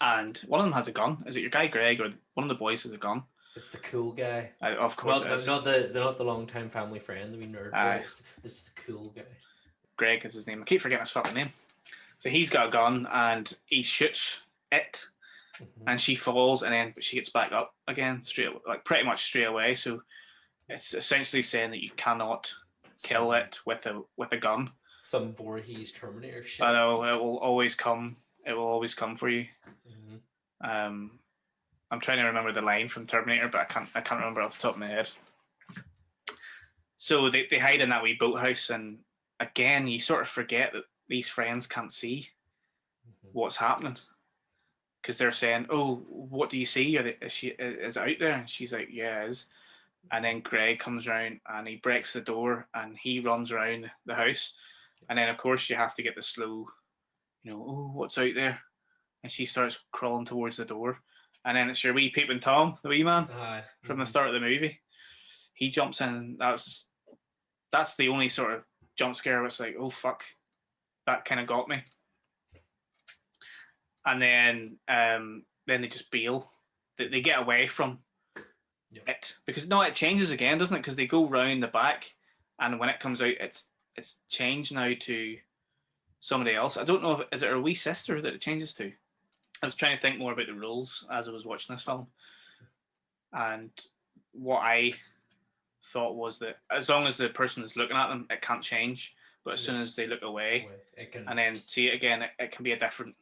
and one of them has a gun. Is it your guy Greg, or one of the boys has a gun? It's the cool guy. Of course, they're not the long-time family friend, the wee nerd boy. It's the cool guy. Greg is his name. I keep forgetting his fucking name. So he's got a gun, and he shoots it, and she falls, but she gets back up again pretty much straight away. So it's essentially saying that you cannot kill it with a gun. Some Voorhees Terminator shit. I know, it will always come. It will always come for you. I'm trying to remember the line from Terminator, but I can't remember off the top of my head. So they hide in that wee boathouse, and again, you sort of forget that these friends can't see what's happening, because they're saying, "Oh, what do you see? Is it out there?" And she's like, "Yeah, it is." And then Greg comes around, and he breaks the door, and he runs around the house, and then of course you have to get the slow, oh, what's out there? And she starts crawling towards the door, and then it's your wee peeping Tom, the wee man from the start of the movie. He jumps in. That's the only sort of jump scare where it's like, oh fuck, that kind of got me. And then they just bail. They get away from it, because it changes again, doesn't it? Because they go round the back, and when it comes out, it's changed now to somebody else. I don't know is it her wee sister that it changes to. I was trying to think more about the rules as I was watching this film, and what I thought was that as long as the person is looking at them, it can't change. But as soon as they look away and then see it again, it can be a different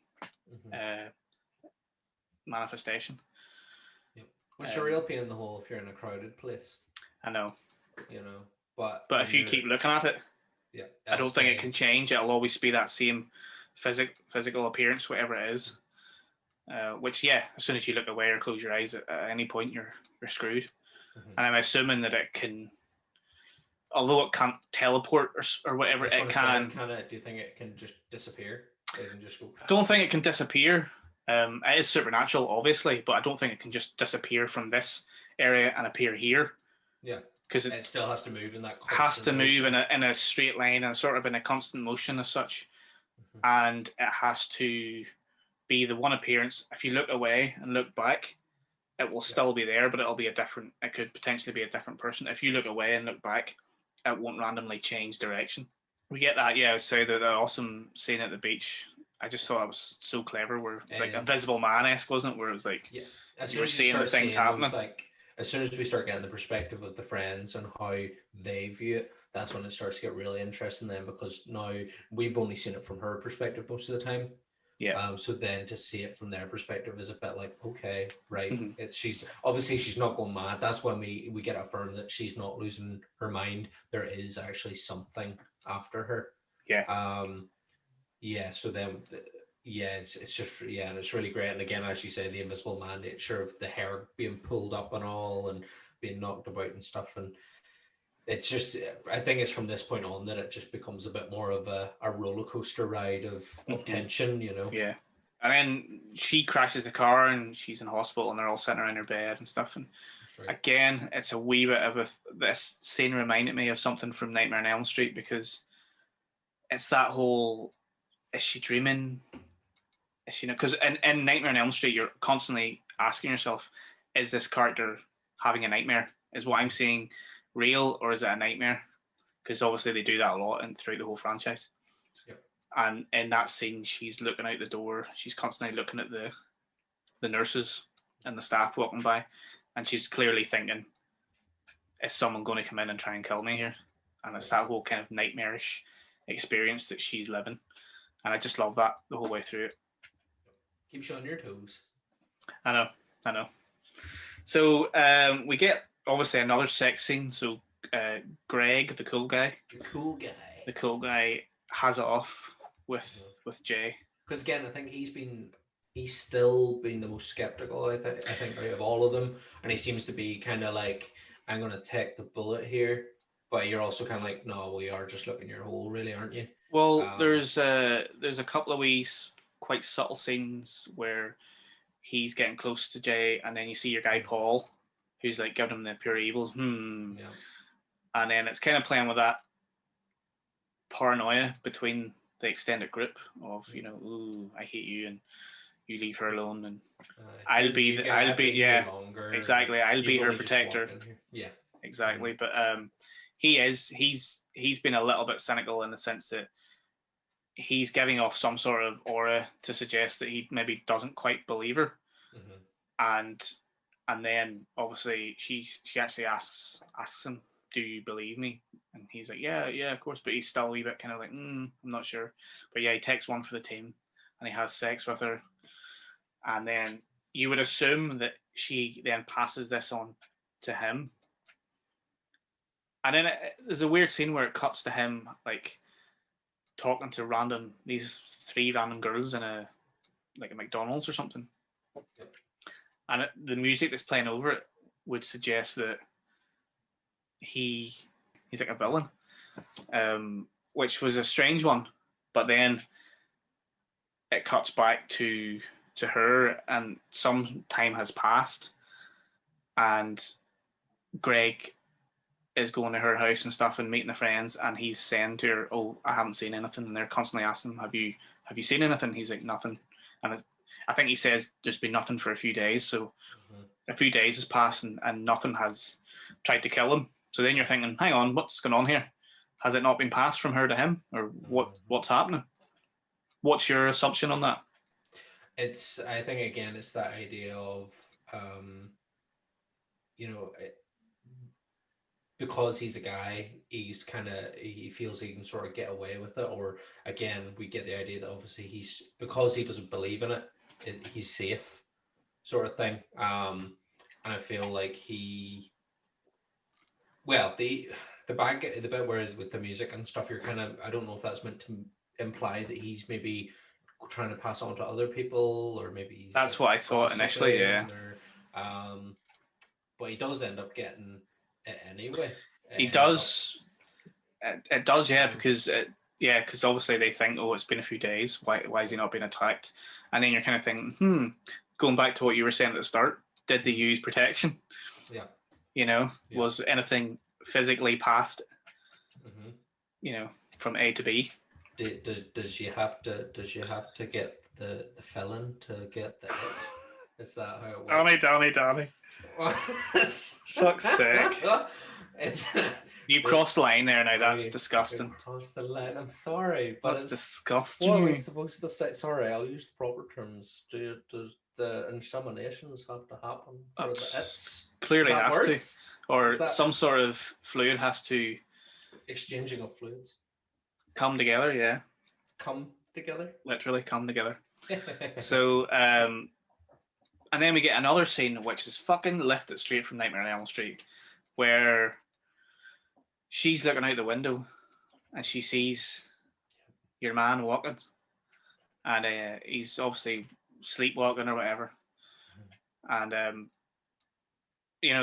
manifestation. Which is a real pain in the hole if you're in a crowded place. I know. But if you keep looking at it, I don't think it can change. It'll always be that same physical appearance, whatever it is. Which, as soon as you look away or close your eyes at any point, you're screwed. And I'm assuming that it can, although it can't teleport or whatever, it can. Do you think it can just disappear? They can just go. Don't think it can disappear. It is supernatural, obviously, but I don't think it can just disappear from this area and appear here. Yeah, because it still has to move in that has to constant move motion. in a straight line and sort of in a constant motion as such, and it has to be the one appearance. If you look away and look back, it will still be there, but it'll be a different. It could potentially be a different person. If you look away and look back, it won't randomly change direction. We get that, yeah. I would say that the awesome scene at the beach. I just thought it was so clever. Where it was like Invisible Man-esque, wasn't it? Where it was like, yeah, as you soon were as you seeing the start things seeing happening. those, like as soon as we start getting the perspective of the friends and how they view it, that's when it starts to get really interesting. Then because now we've only seen it from her perspective most of the time. Yeah. So then to see it from their perspective is a bit like, okay, right. Mhm. She's obviously she's not going mad. That's when we get affirmed that she's not losing her mind. There is actually something after her. Yeah. Yeah. So then, yeah, it's just and it's really great. And again, as you say, the Invisible Man nature of the hair being pulled up and all, and being knocked about and stuff, and it's just, I think it's from this point on that it just becomes a bit more of a roller coaster ride of tension, you know. Yeah. And then she crashes the car and she's in hospital and they're all sitting around her bed and stuff. And Right. again, it's a wee bit of this scene reminded me of something from Nightmare on Elm Street, because it's that whole, is she dreaming? Is she not? Because in Nightmare on Elm Street, you're constantly asking yourself, is this character having a nightmare? Is what I'm seeing real, or is it a nightmare? Because obviously they do that a lot and throughout the whole franchise. Yep. And in that scene, she's looking out the door. She's constantly looking at the nurses and the staff walking by, and she's clearly thinking, is someone going to come in and try and kill me here? And it's that whole kind of nightmarish experience that she's living. And I just love that the whole way through it. Keep you on your toes. I know. So we get obviously another sex scene. So Greg, the cool guy, has it off with Jay. Because again, I think he's still been the most skeptical. I think out of all of them, and he seems to be kind of like, I'm going to take the bullet here, but you're also kind of like, no, we are just looking your hole, really, aren't you? Well, there's a couple of wee quite subtle scenes where he's getting close to Jay, and then you see your guy Paul, who's like giving him the pure evils. Yeah. And then it's kind of playing with that paranoia between the extended group of, you know, ooh, I hate you and you leave her alone, and I'll be exactly, I'll be her protector. Yeah, exactly. But he's been a little bit cynical in the sense that he's giving off some sort of aura to suggest that he maybe doesn't quite believe her, and then obviously she actually asks him, do you believe me? And he's like, yeah, of course, but he's still a wee bit kind of like, I'm not sure. But yeah, he takes one for the team and he has sex with her, and then you would assume that she then passes this on to him. And then there's a weird scene where it cuts to him like talking to these 3 random girls in a McDonald's or something. And the music that's playing over it would suggest that he's like a villain, which was a strange one. But then it cuts back to her, and some time has passed, and Greg is going to her house and stuff and meeting the friends, and he's saying to her, oh, I haven't seen anything, and they're constantly asking him, have you seen anything? He's like, nothing. And I think he says there's been nothing for a few days, so a few days has passed and nothing has tried to kill him. So then you're thinking, hang on, what's going on here? Has it not been passed from her to him, or what's happening? What's your assumption on that? I think again, it's that idea of because he's a guy, he feels he can sort of get away with it. Or again, we get the idea that obviously because he doesn't believe in it, he's safe, sort of thing. And I feel like the bit where with the music and stuff, you're kind of, I don't know if that's meant to imply that he's maybe trying to pass on to other people, or maybe that's what I thought initially, yeah. But he does end up getting it anyway. He does. It does, yeah, because Yeah, because obviously they think, oh, it's been a few days. Why is he not being attacked? And then you're kind of thinking, going back to what you were saying at the start, did they use protection? Yeah. Yeah. Yeah. Was anything physically passed? Mm-hmm. From A to B? Does she have to get the fill-in to get the it? Is that how it works? Danny. Fuck's sake. It's You crossed the line there now. That's disgusting. Cross the line. I'm sorry, but that's disgusting. What am I supposed to say? Sorry, I'll use the proper terms. Does the inseminations have to happen for the it's? Clearly has worse? to, or some sort of fluid has to. Exchanging of fluids. Come together, yeah. Come together. Literally come together. So, and then we get another scene which is fucking lifted straight from Nightmare on Elm Street, where she's looking out the window and she sees your man walking, and he's obviously sleepwalking or whatever, and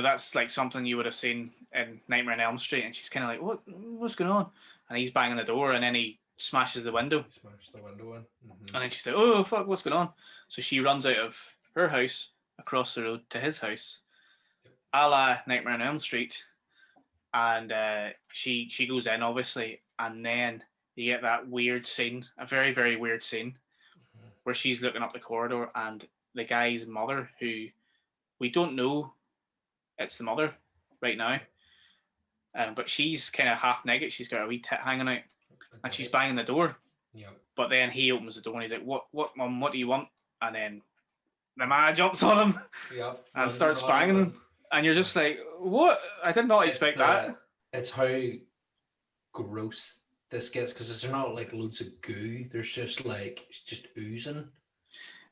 that's like something you would have seen in Nightmare on Elm Street, and she's kind of like, what's going on? And he's banging the door, and then he smashes the window. Smashed the window in. Mm-hmm. And then she's like, oh fuck, what's going on? So she runs out of her house across the road to his house, a la Nightmare on Elm Street, and she goes in obviously, and then you get that weird scene, a very, very weird scene, where she's looking up the corridor, and the guy's mother, who we don't know it's the mother right now, but she's kind of half naked. She's got a wee tit hanging out, and she's banging the door. Yeah. But then he opens the door and he's like, "What, mum? What do you want?" And then the man jumps on him, and starts banging him, and you're just like, "What? I did not expect that." It's how gross this gets, because there's not like loads of goo. There's just like it's just oozing.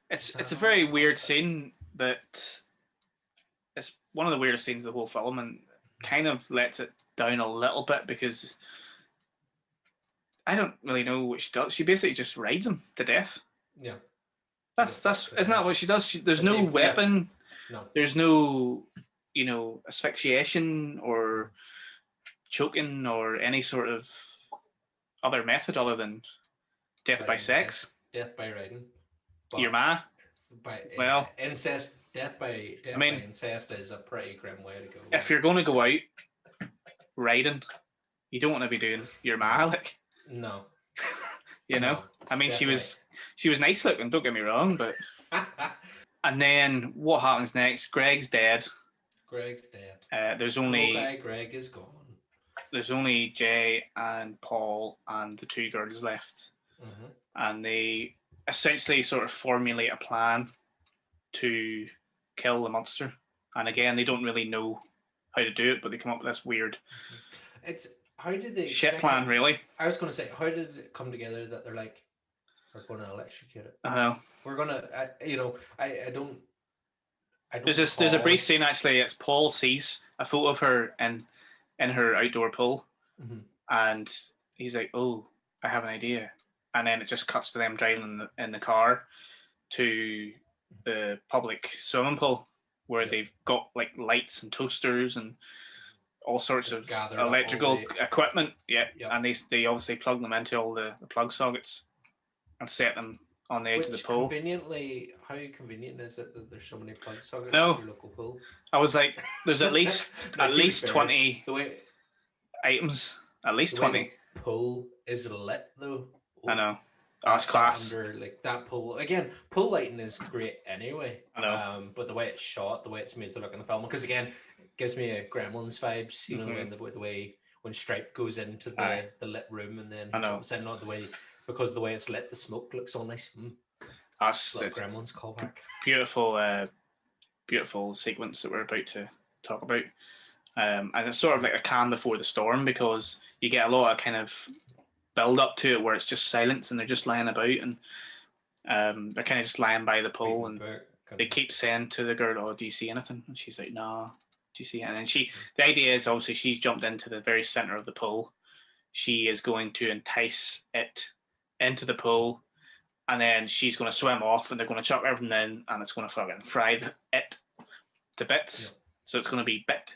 It's a very weird scene, but it's one of the weirdest scenes of the whole film, and kind of lets it down a little bit because I don't really know what she does. She basically just rides him to death. Yeah. That's isn't that what she does? There's no weapon. No. There's no, asphyxiation or choking or any sort of other method other than death by sex. Death by riding. Your ma. Incest. Death by incest is a pretty grim way to go. If you're going to go out riding, you don't want to be doing your ma like. No. No, I mean, definitely. she was nice looking, don't get me wrong, but and then what happens next? Greg's dead. There's only Greg is gone. There's only Jay and Paul and the two girls left, and they essentially sort of formulate a plan to kill the monster. And again, they don't really know how to do it, but they come up with this weird. How did they plan? Really, I was going to say, how did it come together that they're like, we're going to electrocute it? I know. We're going to, I don't. There's a brief scene actually. It's Paul sees a photo of her in her outdoor pool, and he's like, "Oh, I have an idea," and then it just cuts to them driving in the car to the public swimming pool where they've got like lights and toasters and all sorts of electrical equipment. And they obviously plug them into all the plug sockets and set them on the edge of the pool. How convenient is it that there's so many plug sockets in your local pool? I was like, there's at least 20 items. At least 20. The pool is lit though. I know. That's class. Under like that pool again. Pool lighting is great anyway. I know. But the way it's shot, the way it's made to look in the film, because again, it gives me a Gremlins vibes. You know, the way when Stripe goes into the lit room and then jumps in, not the way. Because the way it's lit, the smoke looks so nice. That's Gremlins callback. Beautiful sequence that we're about to talk about. And it's sort of like a calm before the storm, because you get a lot of kind of build up to it where it's just silence and they're just lying about, and they're kind of just lying by the pool, and they keep saying to the girl, "Oh, do you see anything?" And she's like, "No, do you see anything?" And the idea is obviously she's jumped into the very center of the pool. She is going to entice it into the pool, and then she's going to swim off, and they're going to chuck everything in, and it's going to fucking fry it to bits. So it's going to be bit.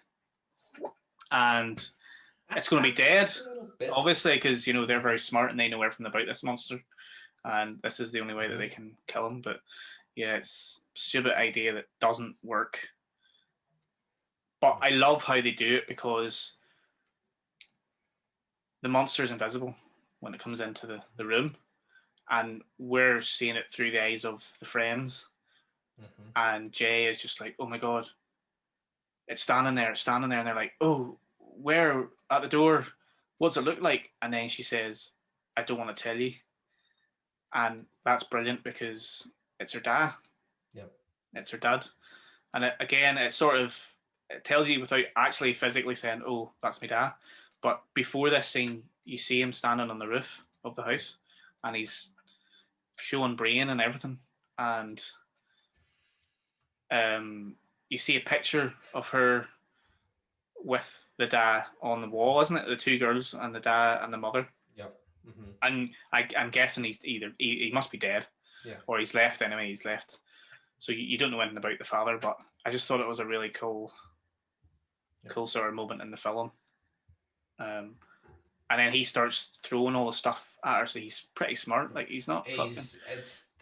And it's going to be dead, A little bit. obviously, because they're very smart and they know everything about this monster, and this is the only way that they can kill him. But yeah, it's a stupid idea that doesn't work. But I love how they do it because the monster is invisible when it comes into the room, and we're seeing it through the eyes of the friends. And Jay is just like, oh my god, it's standing there, and they're like, oh, where at the door? What's it look like? And then she says, I don't want to tell you. And that's brilliant because it's her dad. Yep. It's her dad. And again, it tells you without actually physically saying, oh, that's my dad. But before this scene, you see him standing on the roof of the house and he's showing brain and everything. And you see a picture of her with the dad on the wall, isn't it? The two girls and the dad and the mother. Yep. And I'm guessing he's either he must be dead, or he's left anyway. He's left, so you don't know anything about the father. But I just thought it was a really cool sort of moment in the film. And then he starts throwing all the stuff at her. So he's pretty smart. Like he's not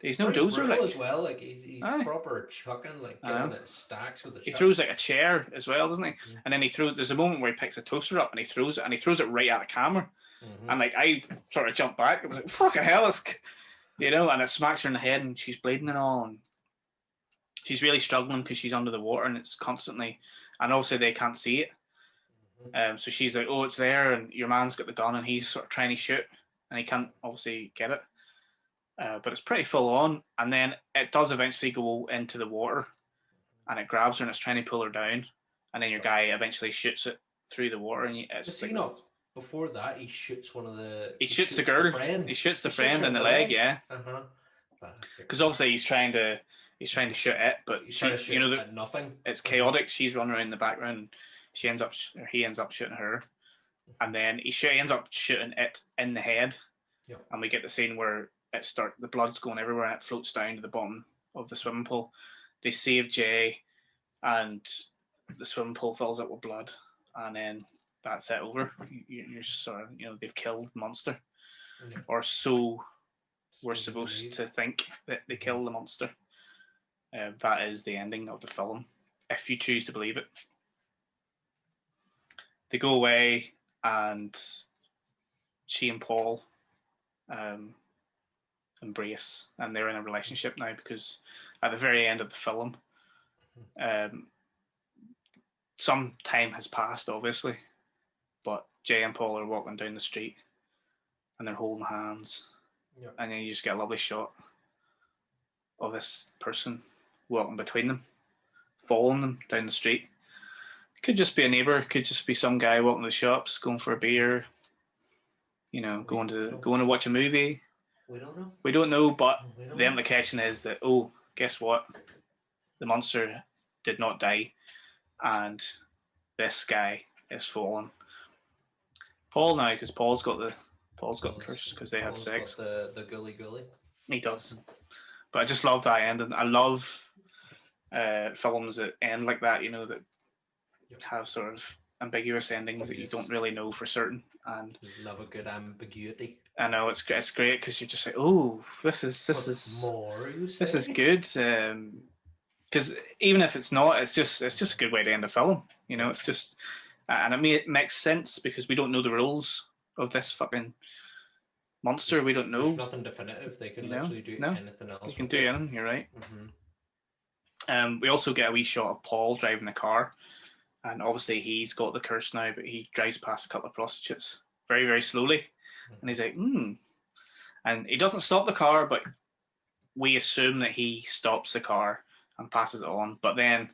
he's no dozer like as well. Like he's proper chucking, like giving it stacks with the. He throws like a chair as well, doesn't he? And then there's a moment where he picks a toaster up and he throws it right at the camera. And like I sort of jumped back. It was like fucking hell, and it smacks her in the head and she's bleeding and all. And she's really struggling because she's under the water and it's constantly, and also they can't see it. So she's like, oh, it's there, and your man's got the gun and he's sort of trying to shoot and he can't obviously get it. But it's pretty full on, and then it does eventually go into the water and it grabs her and it's trying to pull her down, and then your guy eventually shoots it through the water. And it's like, before that, he shoots one of the. He shoots the girl. He shoots the friend in the leg. Yeah. Because obviously he's trying to shoot it, but at nothing. It's chaotic. She's running around in the background. He ends up shooting her, and then he ends up shooting it in the head. Yep. And we get the scene where the blood's going everywhere and it floats down to the bottom of the swimming pool. They save Jay, and the swimming pool fills up with blood, and then that's it over. You're sort of, they've killed the monster, or so we're supposed to think that they killed the monster. That is the ending of the film, if you choose to believe it. They go away, and she and Paul embrace, and they're in a relationship now because at the very end of the film, some time has passed, obviously, but Jay and Paul are walking down the street and they're holding hands, and then you just get a lovely shot of this person walking between them, following them down the street. Could just be a neighbour, could just be some guy walking to the shops, going for a beer, going to watch a movie. We don't know, but the implication is that, oh, guess what? The monster did not die, and this guy is fallen. Paul now, because Paul's got the curse because they had sex. The gully. He does, but I just love that ending. I love films that end like that. That have sort of ambiguous endings that you don't really know for certain. And love a good ambiguity. I know it's great because you're just like, oh, this is more. This is good. Because even if it's not, it's just a good way to end a film. It's just, and it makes sense because we don't know the rules of this fucking monster. We don't know. There's nothing definitive. They can literally do anything else. You can do anything. You're right. We also get a wee shot of Paul driving the car, and obviously he's got the curse now, but he drives past a couple of prostitutes very, very slowly, and he's like, and he doesn't stop the car, but we assume that he stops the car and passes it on. But then,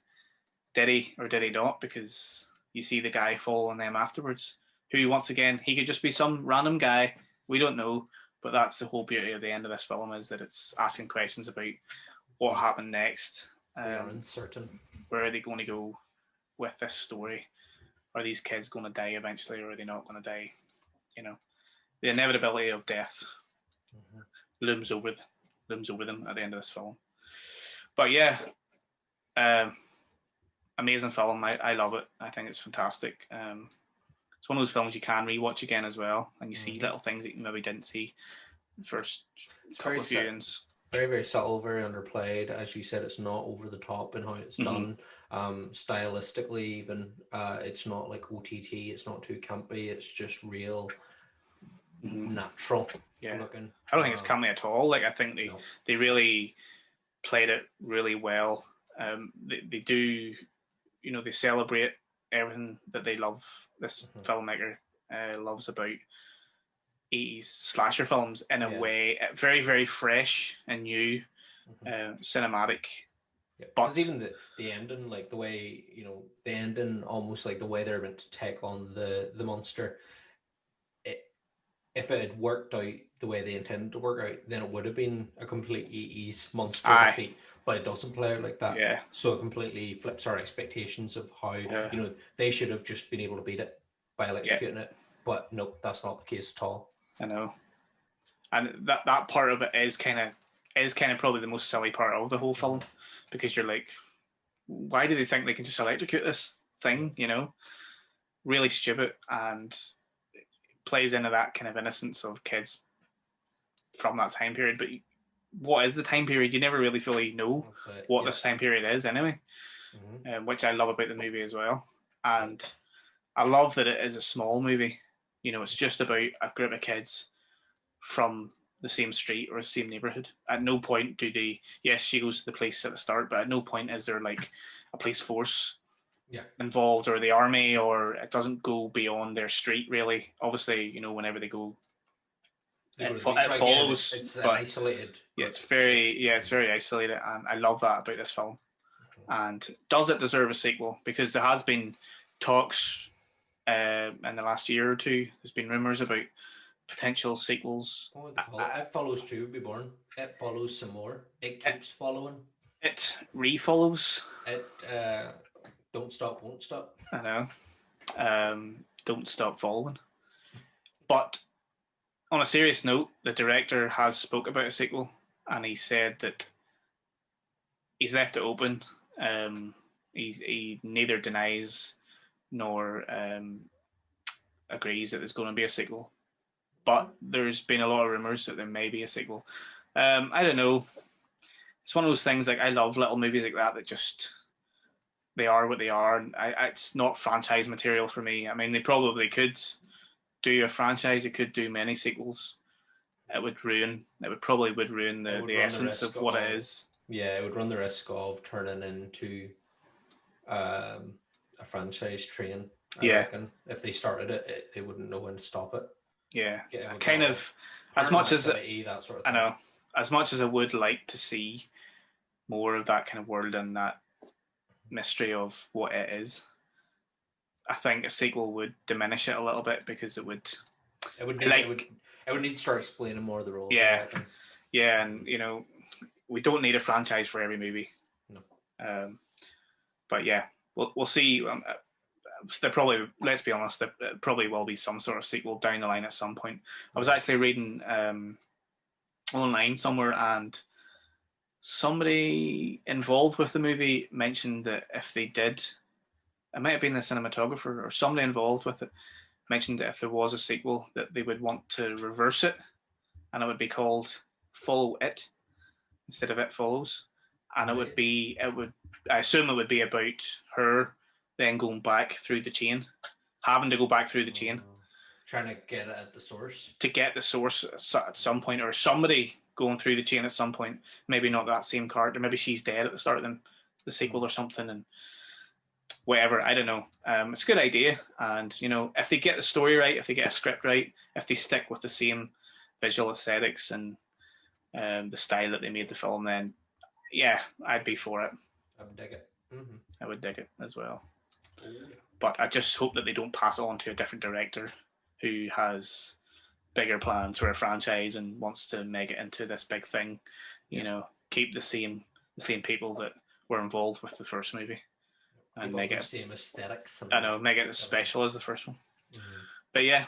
did he or did he not? Because you see the guy following them afterwards, who once again, he could just be some random guy. We don't know, but that's the whole beauty of the end of this film, is that it's asking questions about what happened next. We are uncertain. Where are they going to go with this story? Are these kids going to die eventually, or are they not going to die? The inevitability of death looms over them at the end of this film. But yeah, amazing film. I love it. I think it's fantastic. it's one of those films you can rewatch again as well, and you see little things that you maybe didn't see the first It's couple of viewings. Very, very subtle, very underplayed. As you said, it's not over the top in how it's done. Stylistically, even it's not like OTT. It's not too campy. It's just real, natural looking. I don't think it's campy at all. Like I think they really played it really well. They do, they celebrate everything that they love. This filmmaker loves about 80s slasher films in a way, very, very fresh and new, cinematic. Because even the ending, like the way, the ending, almost like the way they're meant to take on the monster, if it had worked out the way they intended to work out, then it would have been a complete 80s monster defeat. But it doesn't play out like that. Yeah. So it completely flips our expectations of how, they should have just been able to beat it by executing it. But nope, that's not the case at all. I know. And that part of it is kind of probably the most silly part of the whole film, because you're like, why do they think they can just electrocute this thing? Really stupid, and plays into that kind of innocence of kids from that time period. But what is the time period? You never really fully know what this time period is anyway, which I love about the movie as well. And I love that it is a small movie. It's just about a group of kids from the same street or the same neighborhood. At no point do they, yes, she goes to the police at the start, but at no point is there like a police force involved or the army, or it doesn't go beyond their street really. Obviously, whenever they go, it follows. It's isolated. Yeah, it's very isolated, and I love that about this film. And does it deserve a sequel? Because there has been talks in the last year or two. There's been rumors about potential sequels. It follows two would be born. It follows some more. It keeps following. It refollows. It don't stop, won't stop. I know. Don't stop following. But on a serious note, the director has spoke about a sequel, and he said that he's left it open. He neither denies nor agrees that there's going to be a sequel. But there's been a lot of rumours that there may be a sequel. I don't know. It's one of those things, like, I love little movies like that just, they are what they are. And it's not franchise material for me. I mean, they probably could do a franchise. They could do many sequels. It probably would ruin the essence of what it is. Yeah, it would run the risk of turning into a franchise train. I reckon. If they started it, they wouldn't know when to stop it. Yeah, kind of. As much as that sort of thing. I know, as much as I would like to see more of that kind of world and that mystery of what it is, I think a sequel would diminish it a little bit, because it would need to start explaining more of the role. Yeah, and we don't need a franchise for every movie. No. But yeah, we'll see. There probably, let's be honest, there probably will be some sort of sequel down the line at some point. I was actually reading online somewhere, and somebody involved with the movie mentioned that if they did, it might have been a cinematographer or somebody involved with it, mentioned that if there was a sequel, that they would want to reverse it, and it would be called Follow It instead of It Follows. And I assume it would be about her then going back through the chain, having to go back through the chain. Trying to get it at the source. To get the source at some point, or somebody going through the chain at some point. Maybe not that same character. Maybe she's dead at the start of the sequel or something, and whatever. I don't know. It's a good idea. And, if they get the story right, if they get a script right, if they stick with the same visual aesthetics and the style that they made the film, then, yeah, I'd be for it. I would dig it. Mm-hmm. I would dig it as well. Oh, yeah. But I just hope that they don't pass it on to a different director who has bigger plans for a franchise and wants to make it into this big thing. Keep the same people that were involved with the first movie, and make it the same aesthetics. I know, make it as special as the first one. Mm-hmm. But yeah,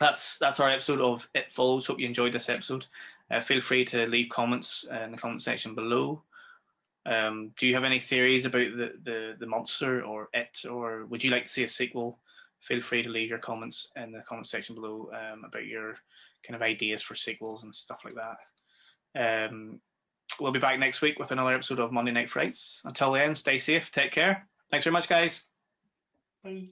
that's our episode of It Follows. Hope you enjoyed this episode. Feel free to leave comments in the comment section below. Do you have any theories about the monster or it, or would you like to see a sequel? Feel free to leave your comments in the comment section below about your kind of ideas for sequels and stuff like that. We'll be back next week with another episode of Monday Night Frights. Until then, stay safe, take care. Thanks very much, guys. Bye.